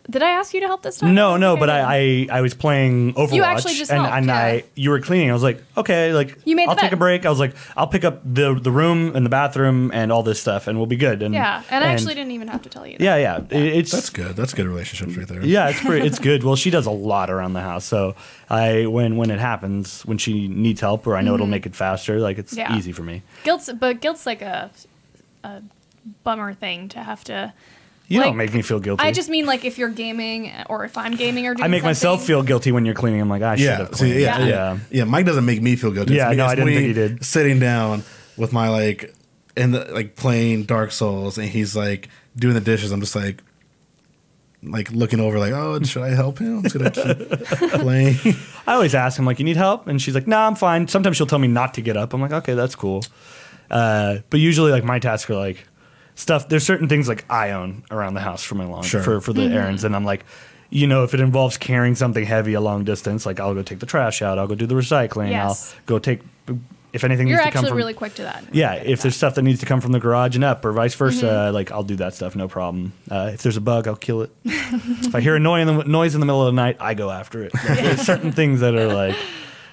did I ask you to help this time? No, but I was playing Overwatch. You actually just helped, you were cleaning. I was like, okay, like I'll take a break. I was like, I'll pick up the room and the bathroom and all this stuff, and we'll be good. And I actually didn't even have to tell you that. Yeah. That's good. That's good relationships right there. Yeah, it's good. Well, she does a lot around the house, so when it happens, when she needs help or I know it'll make it faster, like it's easy for me. Guilt's like a bummer thing to have to. You don't make me feel guilty. I just mean like if you're gaming or if I'm gaming or doing I make myself feel guilty when you're cleaning. I'm like, I should have cleaned. Yeah. Mike doesn't make me feel guilty. Yeah, no, I didn't think he did. Sitting down with my playing Dark Souls and he's like doing the dishes. I'm just like looking over like, oh, should I help him? Should I keep playing? I always ask him like, you need help? And she's like, no, I'm fine. Sometimes she'll tell me not to get up. I'm like, okay, that's cool. But usually like my tasks are like, stuff. There's certain things like I own around the house for my for the errands, and I'm like, if it involves carrying something heavy a long distance, like I'll go take the trash out, I'll go do the recycling, I'll go take if anything needs to come from. You're actually really quick to that. Yeah, if there's stuff that needs to come from the garage and up, or vice versa, like I'll do that stuff, no problem. If there's a bug, I'll kill it. If I hear a noise in the middle of the night, I go after it. Like, there's certain things that are like,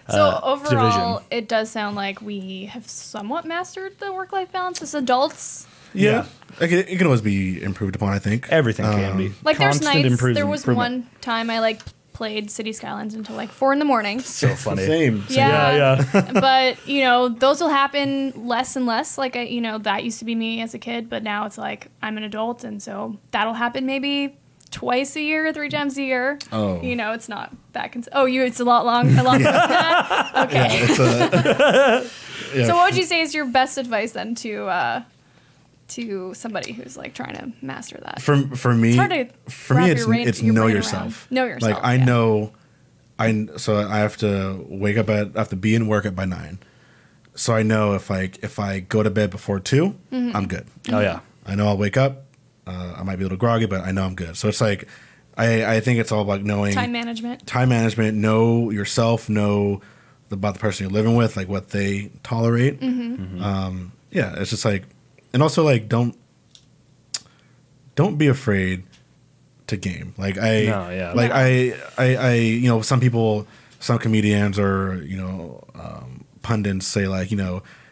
So overall, division. it does sound like we have somewhat mastered the work-life balance as adults. Yeah. It can always be improved upon, I think. Everything can be. Like there's Constant nights. improvement. There was one time I like played City Skylines until like 4 a.m. So funny. Same. Yeah. But you know, those will happen less and less. Like that used to be me as a kid, but now it's like I'm an adult, and so that'll happen maybe twice a year, 3 times a year. Oh. It's not that. It's a lot longer than that. Okay. So what would you say is your best advice then to somebody who's like trying to master that? For me, it's hard to it's know yourself. Know yourself. Like I know, so I have to wake up I have to be in work by 9. So I know if I go to bed before 2, I'm good. Oh yeah. I know I'll wake up. I might be a little groggy, but I know I'm good. So it's like, I think it's all about knowing time management. Know yourself. Know about the person you're living with, like what they tolerate. Yeah, it's just like, and also like don't be afraid to game. Like some people, some comedians or pundits say like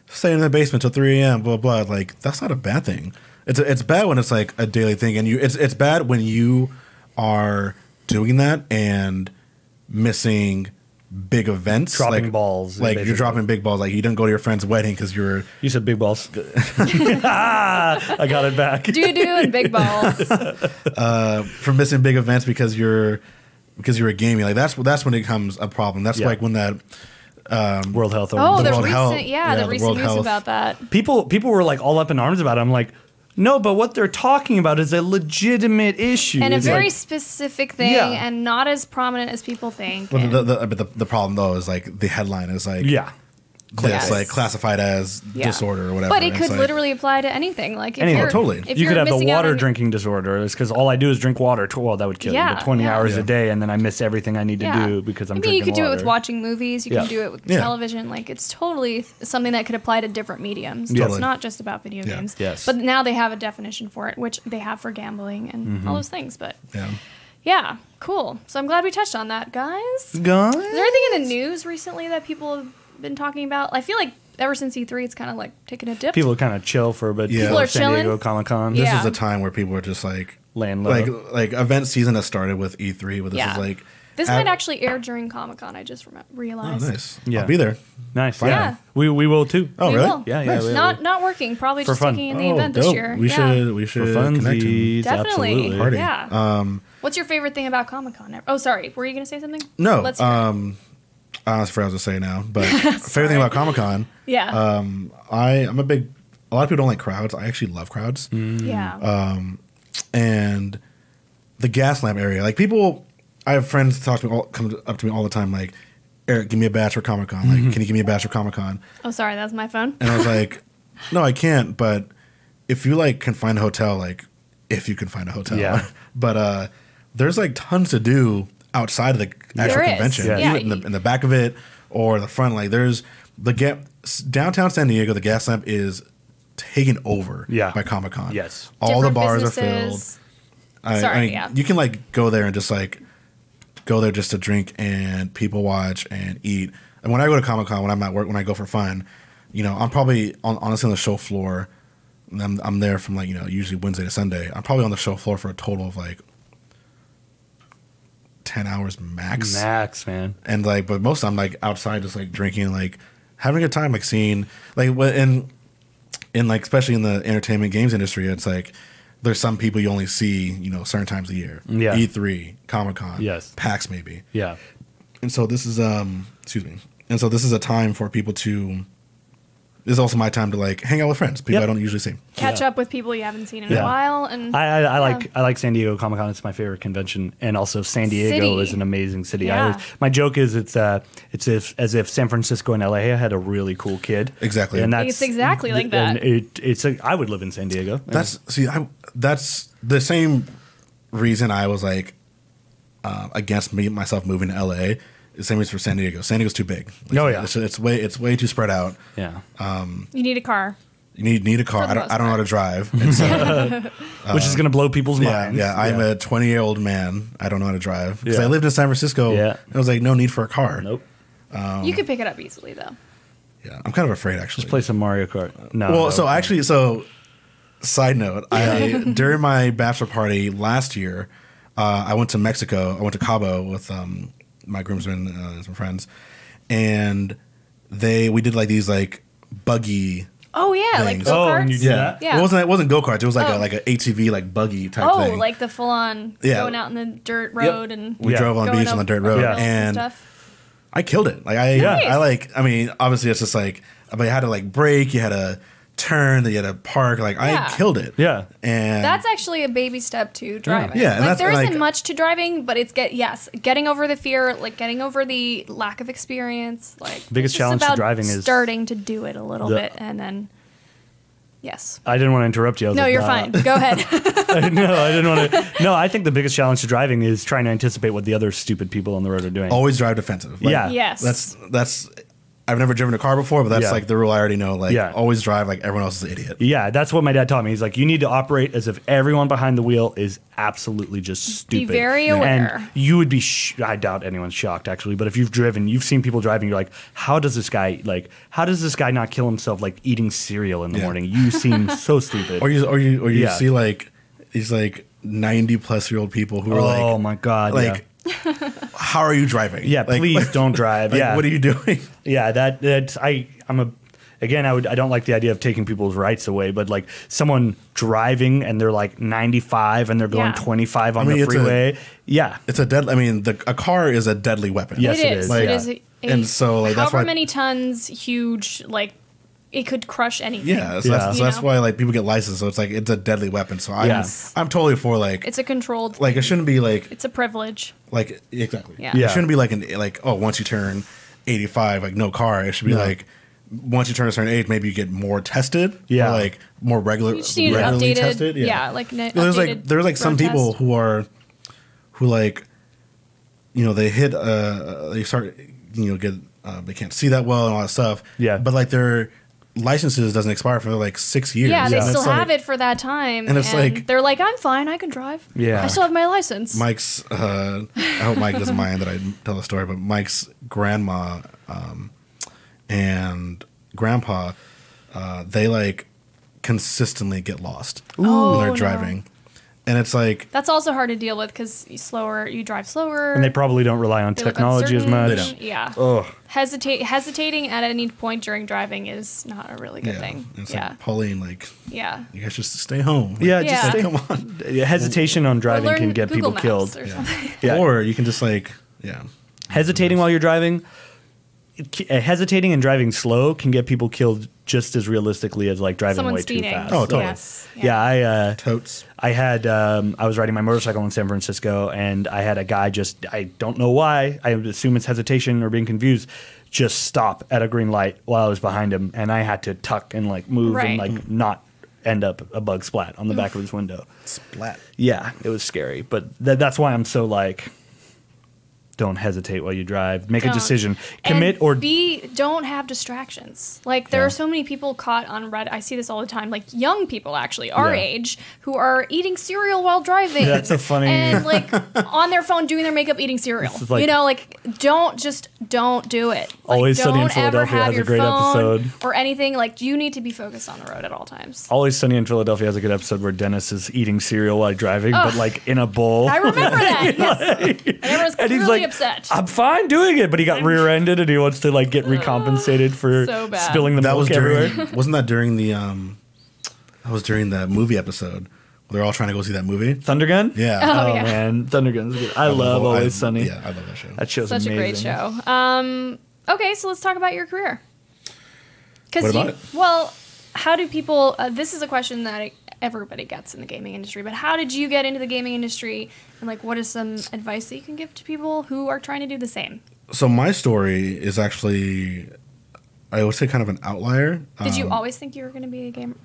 stay in the basement till 3 a.m. blah blah. Like that's not a bad thing. It's bad when it's like a daily thing, and it's bad when you are doing that and missing big events, dropping balls. Like basically. You're dropping big balls. Like you didn't go to your friend's wedding because you said big balls. I got it back. Doo-doo and big balls. For missing big events because you're gaming. Like that's when it becomes a problem. That's like when that World Health. The recent news about that. People were like all up in arms about it. I'm like, no, but what they're talking about is a legitimate issue. And a very specific thing and not as prominent as people think. Well, the problem, though, is like the headline is like... Yeah. This, like classified as disorder or whatever. But it could literally apply to anything. Like totally. You could have the water drinking disorder. It's because all I do is drink water. Well, that would kill you. But 20 hours a day, and then I miss everything I need to do because I'm drinking water. You could do it with watching movies. You can do it with television. Like it's totally something that could apply to different mediums. It's not just about video games. Yes. But now they have a definition for it, which they have for gambling and all those things. But yeah, cool. So I'm glad we touched on that, guys. Is there anything in the news recently that people have been talking about? I feel like ever since E3, it's kind of like taking a dip. People are kind of chill for a bit. People are San Diego chilling. Comic-Con. This is a time where people are just like laying low. Like event season has started with E3, but this is like this might actually air during Comic-Con. I just realized. Oh, nice. Yeah. I'll be there. Nice. Fine. Yeah. We will too. Oh, we really? will. Yeah. Nice. Not working. Probably for just fun. taking in the event this dope. year. We should For connect. funsies, Definitely. absolutely. Party. Yeah. What's your favorite thing about Comic-Con? Oh, sorry. Were you going to say something? No. Let's hear it. I forgot what I was going to say now, but favorite thing about Comic-Con. Yeah. I'm a lot of people don't like crowds. I actually love crowds. Yeah. And the gas lamp area, like people, I have friends come up to me all the time, like, Eriq, give me a badge for Comic-Con. Like, can you give me a badge for Comic-Con? Oh, sorry, that's my phone. And I was like, no, I can't. But if you like can find a hotel, like, if you can find a hotel, but there's like tons to do outside of the actual convention, even in the back of it or the front. Like, there's downtown San Diego, the gas lamp is taken over by Comic-Con. Yes, all the bars are filled. You can like go there and just like go there just to drink and people watch and eat. And when I go to Comic-Con, when I'm at work, when I go for fun, I'm probably honestly on the show floor. I'm there from like usually Wednesday to Sunday. I'm probably on the show floor for a total of like 10 hours max. Max, man. And like, but most of I'm like outside, just like drinking, like having a good time, like seeing like in like especially in the entertainment games industry, it's like there's some people you only see certain times a year. Yeah. E3, Comic-Con, PAX maybe. Yeah. And so this is excuse me. And so this is a time for people to. This is also my time to like hang out with friends, people I don't usually see. Catch up with people you haven't seen in a while, and I like San Diego Comic-Con. It's my favorite convention, and also San Diego is an amazing city. Yeah. My joke is it's as if San Francisco and LA had a really cool kid. Exactly, and it's exactly like that. And I would live in San Diego. That's the same reason I was like against myself moving to LA. The same reason for San Diego. San Diego's too big. It's way too spread out. Yeah. You need a car. You need a car. I don't know how to drive, and so, which is going to blow people's minds. Yeah, I'm a 20-year-old man. I don't know how to drive because I lived in San Francisco. And I was like, no need for a car. Nope. You could pick it up easily, though. Yeah, I'm kind of afraid, actually. Just play some Mario Kart. No. Well, no. so side note, during my bachelor party last year, I went to Mexico. I went to Cabo with my groomsmen and some friends, and we did like these like buggy. Oh yeah, things. like go-karts. Yeah. Yeah. It wasn't go-karts. It was like an ATV like buggy type thing. Oh, like the full-on going out in the dirt road and we drove on the beach on the dirt road and stuff. I killed it. Like I mean, obviously it's just like, but you had to like brake, you had to turn, then you had to park. Like I killed it. Yeah, and that's actually a baby step to driving. Yeah, and like there isn't much to driving, but it's getting over the fear, like getting over the lack of experience. Like biggest challenge to driving is starting to do it a little bit, and then. Yes. I didn't want to interrupt you. No, you're fine. Go ahead. No, I didn't want to. No, I think the biggest challenge to driving is trying to anticipate what the other stupid people on the road are doing. Always drive defensive. Like, yeah. Yes. That's. I've never driven a car before, but that's like the rule I already know. Like, always drive like everyone else is an idiot. Yeah, that's what my dad taught me. He's like, you need to operate as if everyone behind the wheel is absolutely just stupid. Be very aware. And you would be, I doubt anyone's shocked actually, but if you've driven, you've seen people driving, you're like, how does this guy not kill himself like eating cereal in the morning? You seem so stupid. Or you see like these like 90-plus-year-old people who are like, oh my God. Like, how are you driving? Yeah, like, please don't drive. Like, what are you doing? Yeah, I don't like the idea of taking people's rights away, but like someone driving and they're like 95 and they're going 25 on the freeway. It's a deadly. I mean, a car is a deadly weapon. Yes, it is. Like, it is. And so like that's however many tons, huge, like it could crush anything. Yeah, so that's why like people get licensed. So it's like it's a deadly weapon. So I'm totally for like it's a controlled. Like it shouldn't be like it's a privilege. Like exactly. Yeah. It shouldn't be like once you turn 85, like no car. It should be like once you turn a certain age, maybe you get more tested. Yeah. Or like more regularly updated, tested. Yeah. Like there's like some people who like they hit they start get they can't see that well and all that stuff. Yeah. But like their licenses doesn't expire for like 6 years. Yeah, they still have it for that time. And it's like they're like, I'm fine, I can drive. Yeah. I still have my license. Mike's I hope Mike doesn't mind that I tell the story, but Mike's grandma and grandpa they like consistently get lost when they're driving. And it's like that's also hard to deal with because you drive slower, and they probably don't rely on technology as much. They don't. Yeah. Ugh. Hesitating at any point during driving is not a really good thing. It's like Pauline, like you guys just stay home. Like, just stay, come on. Hesitation on driving can get Google people Maps killed. Or you can just like hesitating while you're driving. Hesitating and driving slow can get people killed just as realistically as like driving way too fast. Oh, totally. Yes. Yeah, totes. I had I was riding my motorcycle in San Francisco, and I had a guy I don't know why, I assume it's hesitation or being confused, just stop at a green light while I was behind him, and I had to tuck and like move and like not end up a bug splat on the back of his window. Splat. Yeah, it was scary, but that's why I'm so like, don't hesitate while you drive. Make a decision. Commit or don't have distractions. Like there are so many people caught on Reddit. I see this all the time. Like young people actually our age who are eating cereal while driving. That's a funny and like on their phone doing their makeup eating cereal. Like, don't do it. Like, Always Sunny in Philadelphia has a great episode. Or anything. Like you need to be focused on the road at all times. Always Sunny in Philadelphia has a good episode where Dennis is eating cereal while driving, but like in a bowl. I remember that. Yes. And everyone's clearly like, upset. I'm fine doing it, but he got rear-ended and he wants to like get recompensated for spilling the milk everywhere. Wasn't that during the that was during the movie episode where they're all trying to go see that movie? Thundergun? Yeah. Oh man, Thundergun's good. I love Always Sunny. Yeah, I love that show. That show's such amazing. a great show. Okay, so let's talk about your career. What about it? Well, how do people? This is a question that everybody gets in the gaming industry. But how did you get into the gaming industry? And like, what is some advice that you can give to people who are trying to do the same? So my story is actually, I would say, kind of an outlier. Did you always think you were going to be a gamer?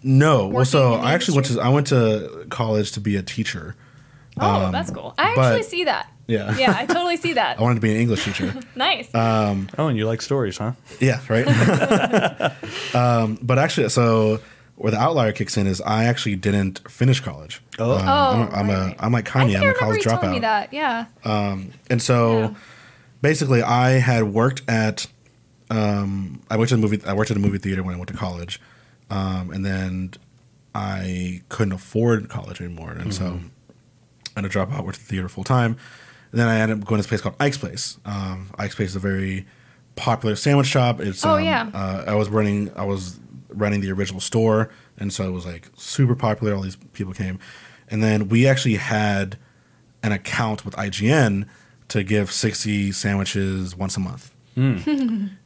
No. Well, so I actually went to college to be a teacher. Oh, that's cool. I actually see that. Yeah. Yeah, I totally see that. I wanted to be an English teacher. Nice. And you like stories, huh? Yeah, right. But actually, so where the outlier kicks in is I actually didn't finish college. I'm like Kanye. I'm a college dropout. You told me that. Yeah. And so basically, I had worked at I worked at a movie theater when I went to college, and then I couldn't afford college anymore, and so I had to drop out, work at the theater full time. And then I ended up going to this place called Ike's Place. Ike's Place is a very popular sandwich shop. It's I was running the original store, and so it was like super popular. All these people came, and then we actually had an account with IGN to give 60 sandwiches once a month.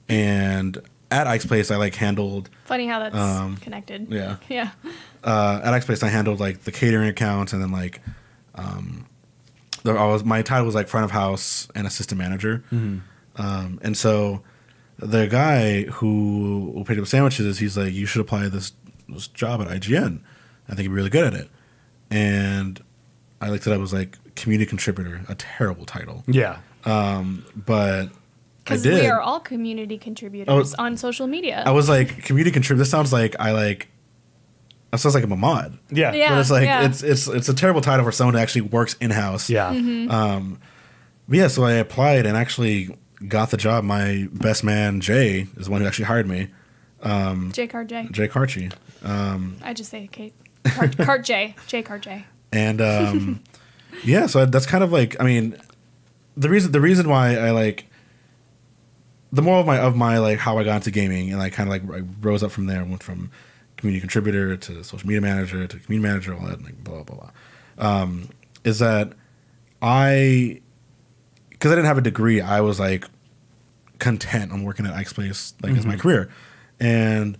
And at Ike's Place, I like handled. Funny how that's connected. Yeah, yeah. At Ike's Place, I handled like the catering accounts, and then like, my title was like front of house and assistant manager. And so the guy who picked up sandwiches, he's like, you should apply this job at IGN. I think you'd be really good at it. And I looked it up. It was like community contributor, a terrible title. Yeah. But because we are all community contributors on social media. I was like, community contributor. This sounds like it sounds like I'm a mod. Yeah. But it's like it's a terrible title for someone who actually works in house. Yeah. But yeah, so I applied and actually got the job. My best man Jay is the one who actually hired me. Jay Cart-J. Jay Cartchy. I just say Kate. Cart-J. Jay Cart-J. And yeah, so that's kind of like, I mean, the reason why I like the moral of my like how I got into gaming, and I kind of like I rose up from there, went from community contributor to social media manager to community manager, all that, like blah blah blah. Is that because I didn't have a degree, I was like content on working at Ike's Place like as my career. And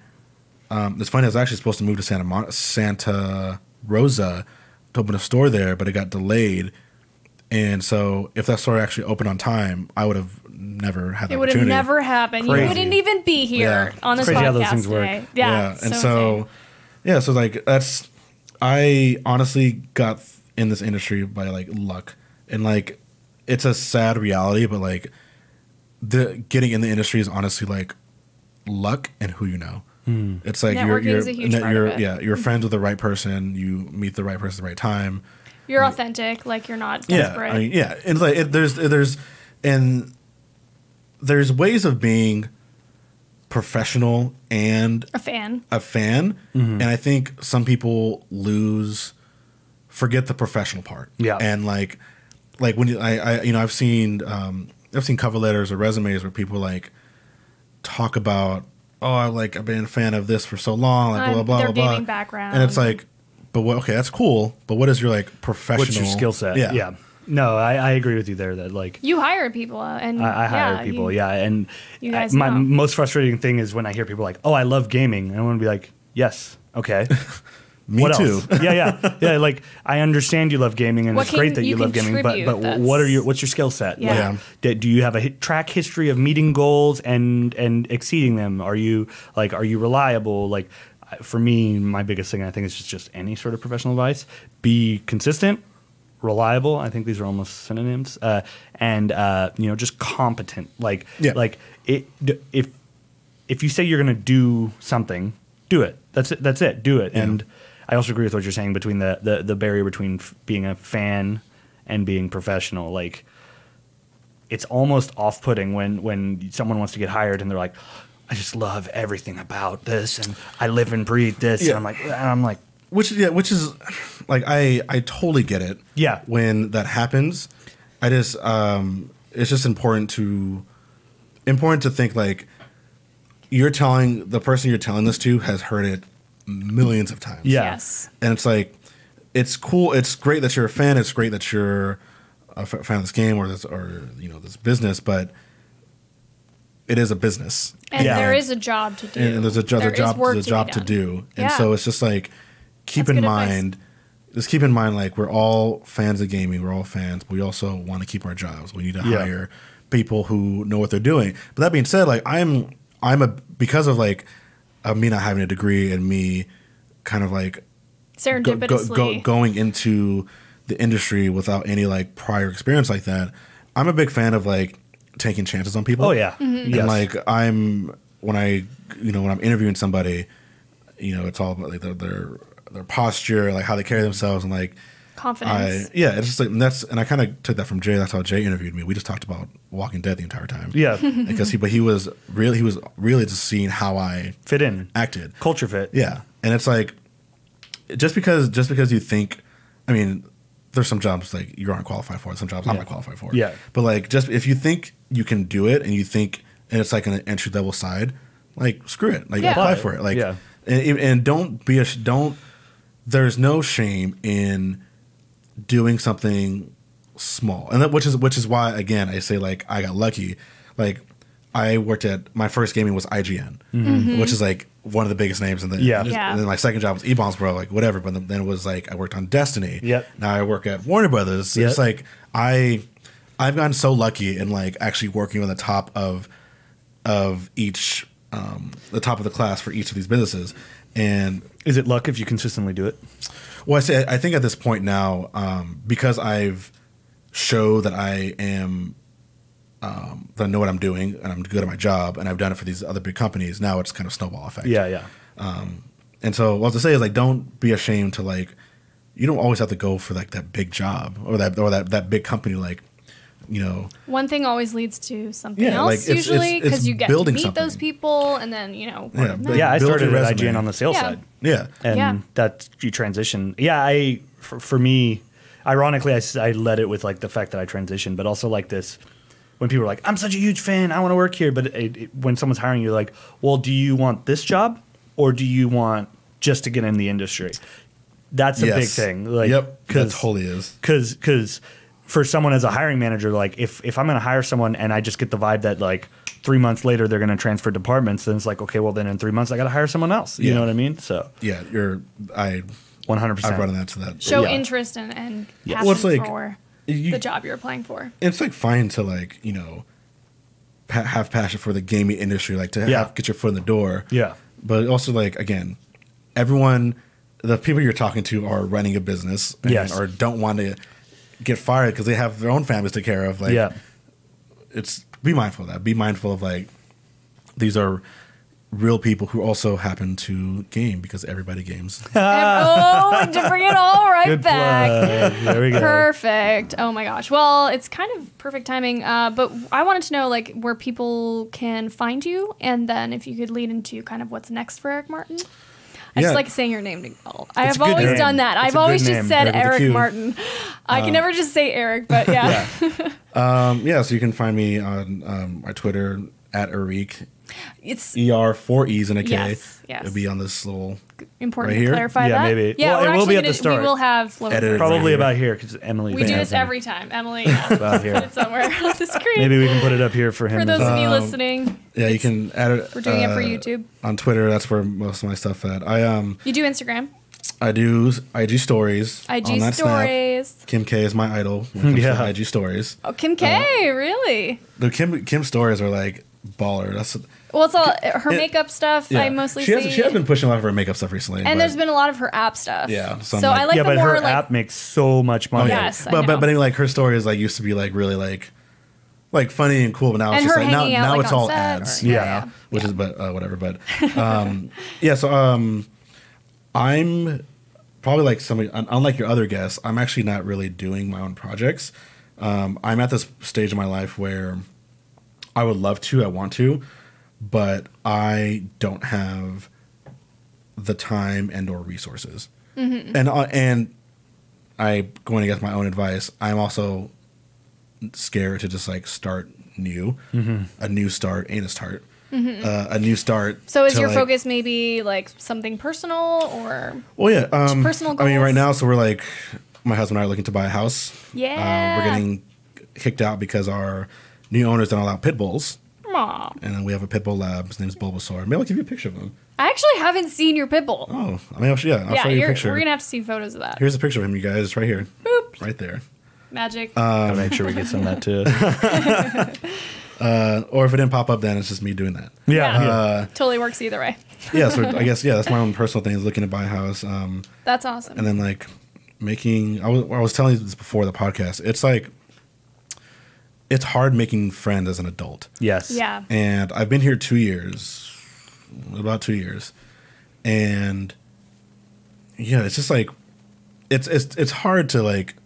it's funny, I was actually supposed to move to Santa Rosa to open a store there, but it got delayed. And so if that store actually opened on time, I would have never had the opportunity. It would have never happened. Crazy. You wouldn't even be here on this podcast how those things today. work. Yeah. And so yeah, so like I honestly got in this industry by like luck. And like it's a sad reality, but like getting in the industry is honestly like luck and who you know. It's like you're friends with the right person, you meet the right person at the right time. You're authentic, like you're not desperate. I mean, yeah, and like there's ways of being professional and a fan, and I think some people forget the professional part. Yeah, and like when I've seen cover letters or resumes where people like talk about, I've been a fan of this for so long, like blah blah their blah gaming blah, background, and it's like. But okay, that's cool. But what is your like professional? What's your skill set? Yeah. No, I agree with you there. That like you hire people, and I hire people. And you guys my most frustrating thing is when I hear people like, "Oh, I love gaming," and I want to be like, "Yes, okay." Me what too. Else? Yeah. Like I understand you love gaming, and it's great that you love gaming. But what's your skill set? Yeah. Like, do you have a track history of meeting goals and exceeding them? Are you reliable? Like. For me, my biggest thing, I think, is just any sort of professional advice. Be consistent, reliable. I think these are almost synonyms. And just competent. If you say you're going to do something, do it. That's it. Do it. Yeah. And I also agree with what you're saying between the barrier between being a fan and being professional. Like, it's almost off-putting when someone wants to get hired and they're like, I just love everything about this, and I live and breathe this. Yeah. And I'm like, which is like I totally get it. Yeah, when that happens, I just it's just important to think like the person you're telling this to has heard it millions of times. Yeah. Yes, and it's like it's cool. It's great that you're a fan. It's great that you're a fan of this game or this business, but. It is a business, and there is a job to do, and there's a job to do, and so it's just like keep in mind, like we're all fans of gaming, we're all fans, but we also want to keep our jobs. We need to hire people who know what they're doing. But that being said, like because of like me not having a degree and me kind of like serendipitously going into the industry without any like prior experience like that, I'm a big fan of like. Taking chances on people. Oh yeah, and like when I'm interviewing somebody, it's all about like their posture, like how they carry themselves, and like confidence. It's just like and I kind of took that from Jay. That's how Jay interviewed me. We just talked about Walking Dead the entire time. Yeah, because he was really just seeing how I fit in, acted, culture fit. Yeah, and it's like just because you think, I mean, there's some jobs like you aren't qualified for, and some jobs I'm not qualified for. Yeah, but like just if you think you can do it, and it's like an entry level side, like screw it, like apply for it, like and don't there's no shame in doing something small, and which is why again I say like I got lucky. Like I worked at my first gaming was IGN, which is like one of the biggest names in the And then my second job was E-Bombs Bro, like whatever. But then it was like I worked on Destiny. Yep. Now I work at Warner Brothers. It's like I've gotten so lucky in like actually working on the top of each the top of the class for each of these businesses. And is it luck if you consistently do it? Well, I think at this point now, because I've showed that I am, that I know what I'm doing and I'm good at my job, and I've done it for these other big companies. Now it's kind of snowball effect. Yeah. And so what I was to say is like, don't be ashamed to like, you don't always have to go for like that big job or that big company. Like, you know, one thing always leads to something else, like usually, because you get to meet those people, and then I started at IGN on the sales side. And that you transition. For me, ironically, I led it with like the fact that I transitioned, but also like this when people are like, I'm such a huge fan, I want to work here, but when someone's hiring you, like, well, do you want this job or do you want just to get in the industry? That's a big thing. Like, that totally is. Because for someone as a hiring manager, like if I'm going to hire someone and I just get the vibe that like 3 months later they're going to transfer departments, then it's like, okay, well then in 3 months I got to hire someone else. You know what I mean? So 100%. I've run into that. Show interest and passion for the job you're applying for. It's like fine to like, you know, have passion for the gaming industry, like to get your foot in the door. Yeah. But also like, again, the people you're talking to are running a business or don't want to get fired because they have their own families to take care of. Like, be mindful of that. Be mindful of like, these are real people who also happen to game because everybody games. To bring it all right back. There we go. Perfect. Oh my gosh. Well, it's kind of perfect timing. But I wanted to know like where people can find you, and then if you could lead into kind of what's next for Eriq Martin. I just like saying your name. I have always done that. I've always just said Eriq Martin. I can never just say Eriq, but so you can find me on our Twitter at Eriq. It's ER 4 E's and a K. Yes. It'll be on this little important right to clarify that. Maybe. Yeah, well, it will be at the start. We will have probably about here because Emily. We do this every time. Emily about here. Put it somewhere on the screen. Maybe we can put it up here for him. For those of you listening. Yeah, you can add it. We're doing it for YouTube. On Twitter, that's where most of my stuff at. You do Instagram. I do IG stories. IG on that stories. Snap. Kim K is my idol when it comes to IG stories. Oh, Kim K, really? The Kim stories are like baller. Well, it's all her makeup stuff. I mostly see. She has been pushing a lot of her makeup stuff recently, and there's been a lot of her app stuff. Yeah, so I like the but more her app makes so much money. Yes, but I mean, like her stories like used to be like really like funny and cool, but now it's just like now it's all ads. Which is whatever. But so I'm probably like somebody unlike your other guests. I'm actually not really doing my own projects. I'm at this stage in my life where I would love to, I want to, but I don't have the time and or resources. And I going against my own advice. I'm also scared to just like start new. A new start ain't a start. A new start. So is your focus maybe like something personal or? Well, yeah. Personal goals? I mean, right now, so we're like, my husband and I are looking to buy a house. Yeah. We're getting kicked out because our new owners don't allow pit bulls. Aww. And then we have a pit bull lab. His name's Bulbasaur. Maybe I'll give you a picture of him. I actually haven't seen your pit bull. Oh, I mean, I'll show you a picture. We're going to have to see photos of that. Here's a picture of him, you guys. It's right here. Boop. Right there. Magic. I'll make sure we get some of that too. Or if it didn't pop up, then it's just me doing that. Yeah. Totally works either way. So I guess, that's my own personal thing is looking to buy a house. That's awesome. And then like I was telling you this before the podcast. It's like, it's hard making friends as an adult. Yes. Yeah. And I've been here about 2 years. And yeah, it's just like, it's hard to like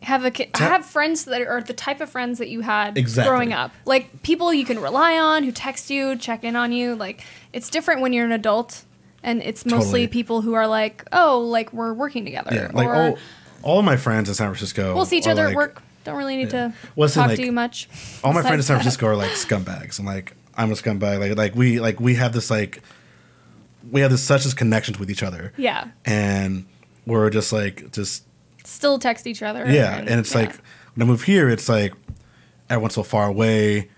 have friends that are the type of friends that you had exactly. growing up. Like people you can rely on, who text you, check in on you. Like it's different when you're an adult, and it's mostly Totally. people who are like, oh, like we're working together. Yeah, like all of my friends in San Francisco. We'll see each other like, at work. Don't really need to Well, talk like, to you much. All my friends in San that. Francisco are like scumbags. I'm like, I'm a scumbag. Like we have this like we have this such as connections with each other. Yeah. And we're just still text each other. Yeah, and it's like when I move here, it's like everyone's so far away.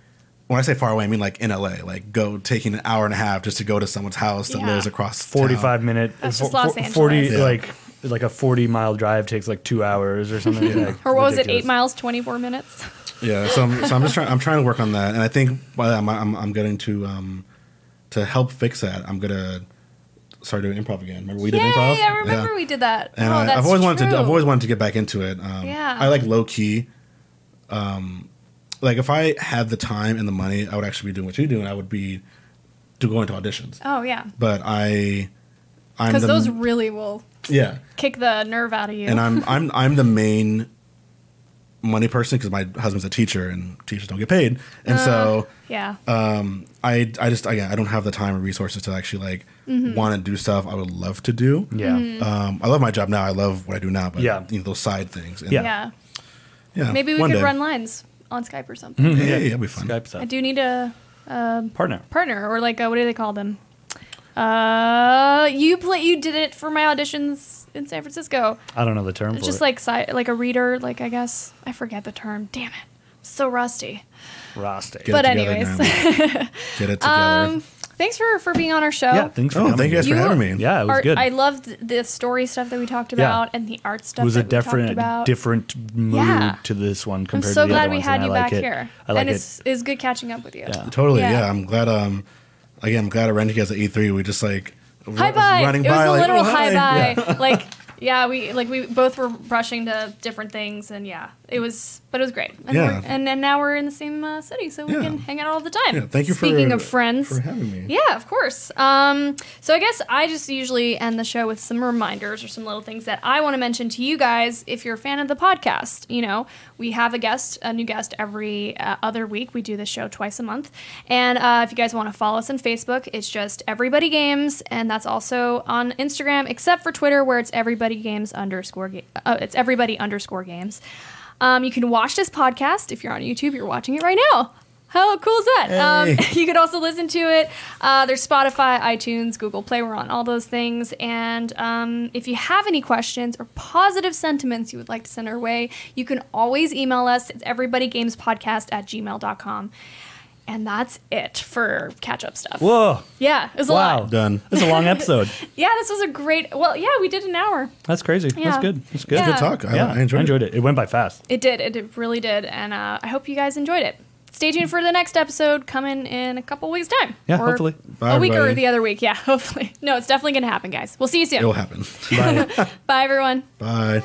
When I say far away, I mean like in LA, like taking an hour and a half just to go to someone's house that lives across 45 minute. That's just Los Angeles. 40 like a 40-mile drive takes like 2 hours or something. Like, or what was it? 8 miles, 24 minutes. Yeah, so I'm just trying. I'm trying to work on that, and I think I'm getting to help fix that. I'm gonna start doing improv again. Remember we did improv? Yeah, I remember we did that. And that's I've always true. wanted to get back into it. I like low key. Like if I had the time and the money, I would actually be doing what you're doing. I would be going to auditions. Oh yeah. But because those really will kick the nerve out of you. And I'm the main money person because my husband's a teacher and teachers don't get paid, and so I don't have the time or resources to actually like want to do stuff I would love to do. I love my job now. I love what I do now, but you know, those side things. And yeah. Maybe we could run lines on Skype or something. Yeah, it'll be fun. Skype stuff. I do need a partner or like what do they call them? You did it for my auditions in San Francisco. I don't know the term. It's just like a reader, like I guess I forget the term. Damn it, so rusty. But anyways, get it together. Thanks for being on our show. Yeah, thanks for having thank you guys for having me. Yeah, it was good. I loved the story stuff that we talked about and the art stuff. It was that a we talked about. different mood to this one compared to the I'm so other glad we ones, had and you I like back it. here. I like and it. it's good catching up with you. Yeah. Totally. Yeah, I'm glad. Again, I'm glad I ran you guys at E3. We just like hi bye. Running it was by, a like, literal oh, hi bye. Like. Yeah, we both were rushing to different things, and it was great. And and now we're in the same city, so we can hang out all the time. Yeah, thank you Speaking of friends, for having me. Yeah, of course. So I guess I just usually end the show with some reminders or some little things that I want to mention to you guys if you're a fan of the podcast. You know, we have a new guest every other week. We do this show twice a month, and if you guys want to follow us on Facebook, it's just Everybody Games, and that's also on Instagram, except for Twitter, where it's Everybody Games it's Everybody _ Games. You can watch this podcast if you're on YouTube. You're watching it right now. How cool is that? Hey. You could also listen to it. There's Spotify, iTunes, Google Play. We're on all those things. And if you have any questions or positive sentiments you would like to send our way, you can always email us. It's everybodygamespodcast@gmail.com. And that's it for catch-up stuff. Whoa. Yeah, it was a lot. Done. This is a long episode. Yeah, this was a great... Well, yeah, we did an hour. That's crazy. Yeah. That's good. That's good. Yeah. Good talk. I enjoyed it. It went by fast. It did. It really did. And I hope you guys enjoyed it. Stay tuned for the next episode coming in a couple weeks' time. Yeah, or hopefully. Bye, a week everybody. or the other week. Yeah, hopefully. No, it's definitely going to happen, guys. We'll see you soon. It'll happen. Bye. Bye, everyone. Bye.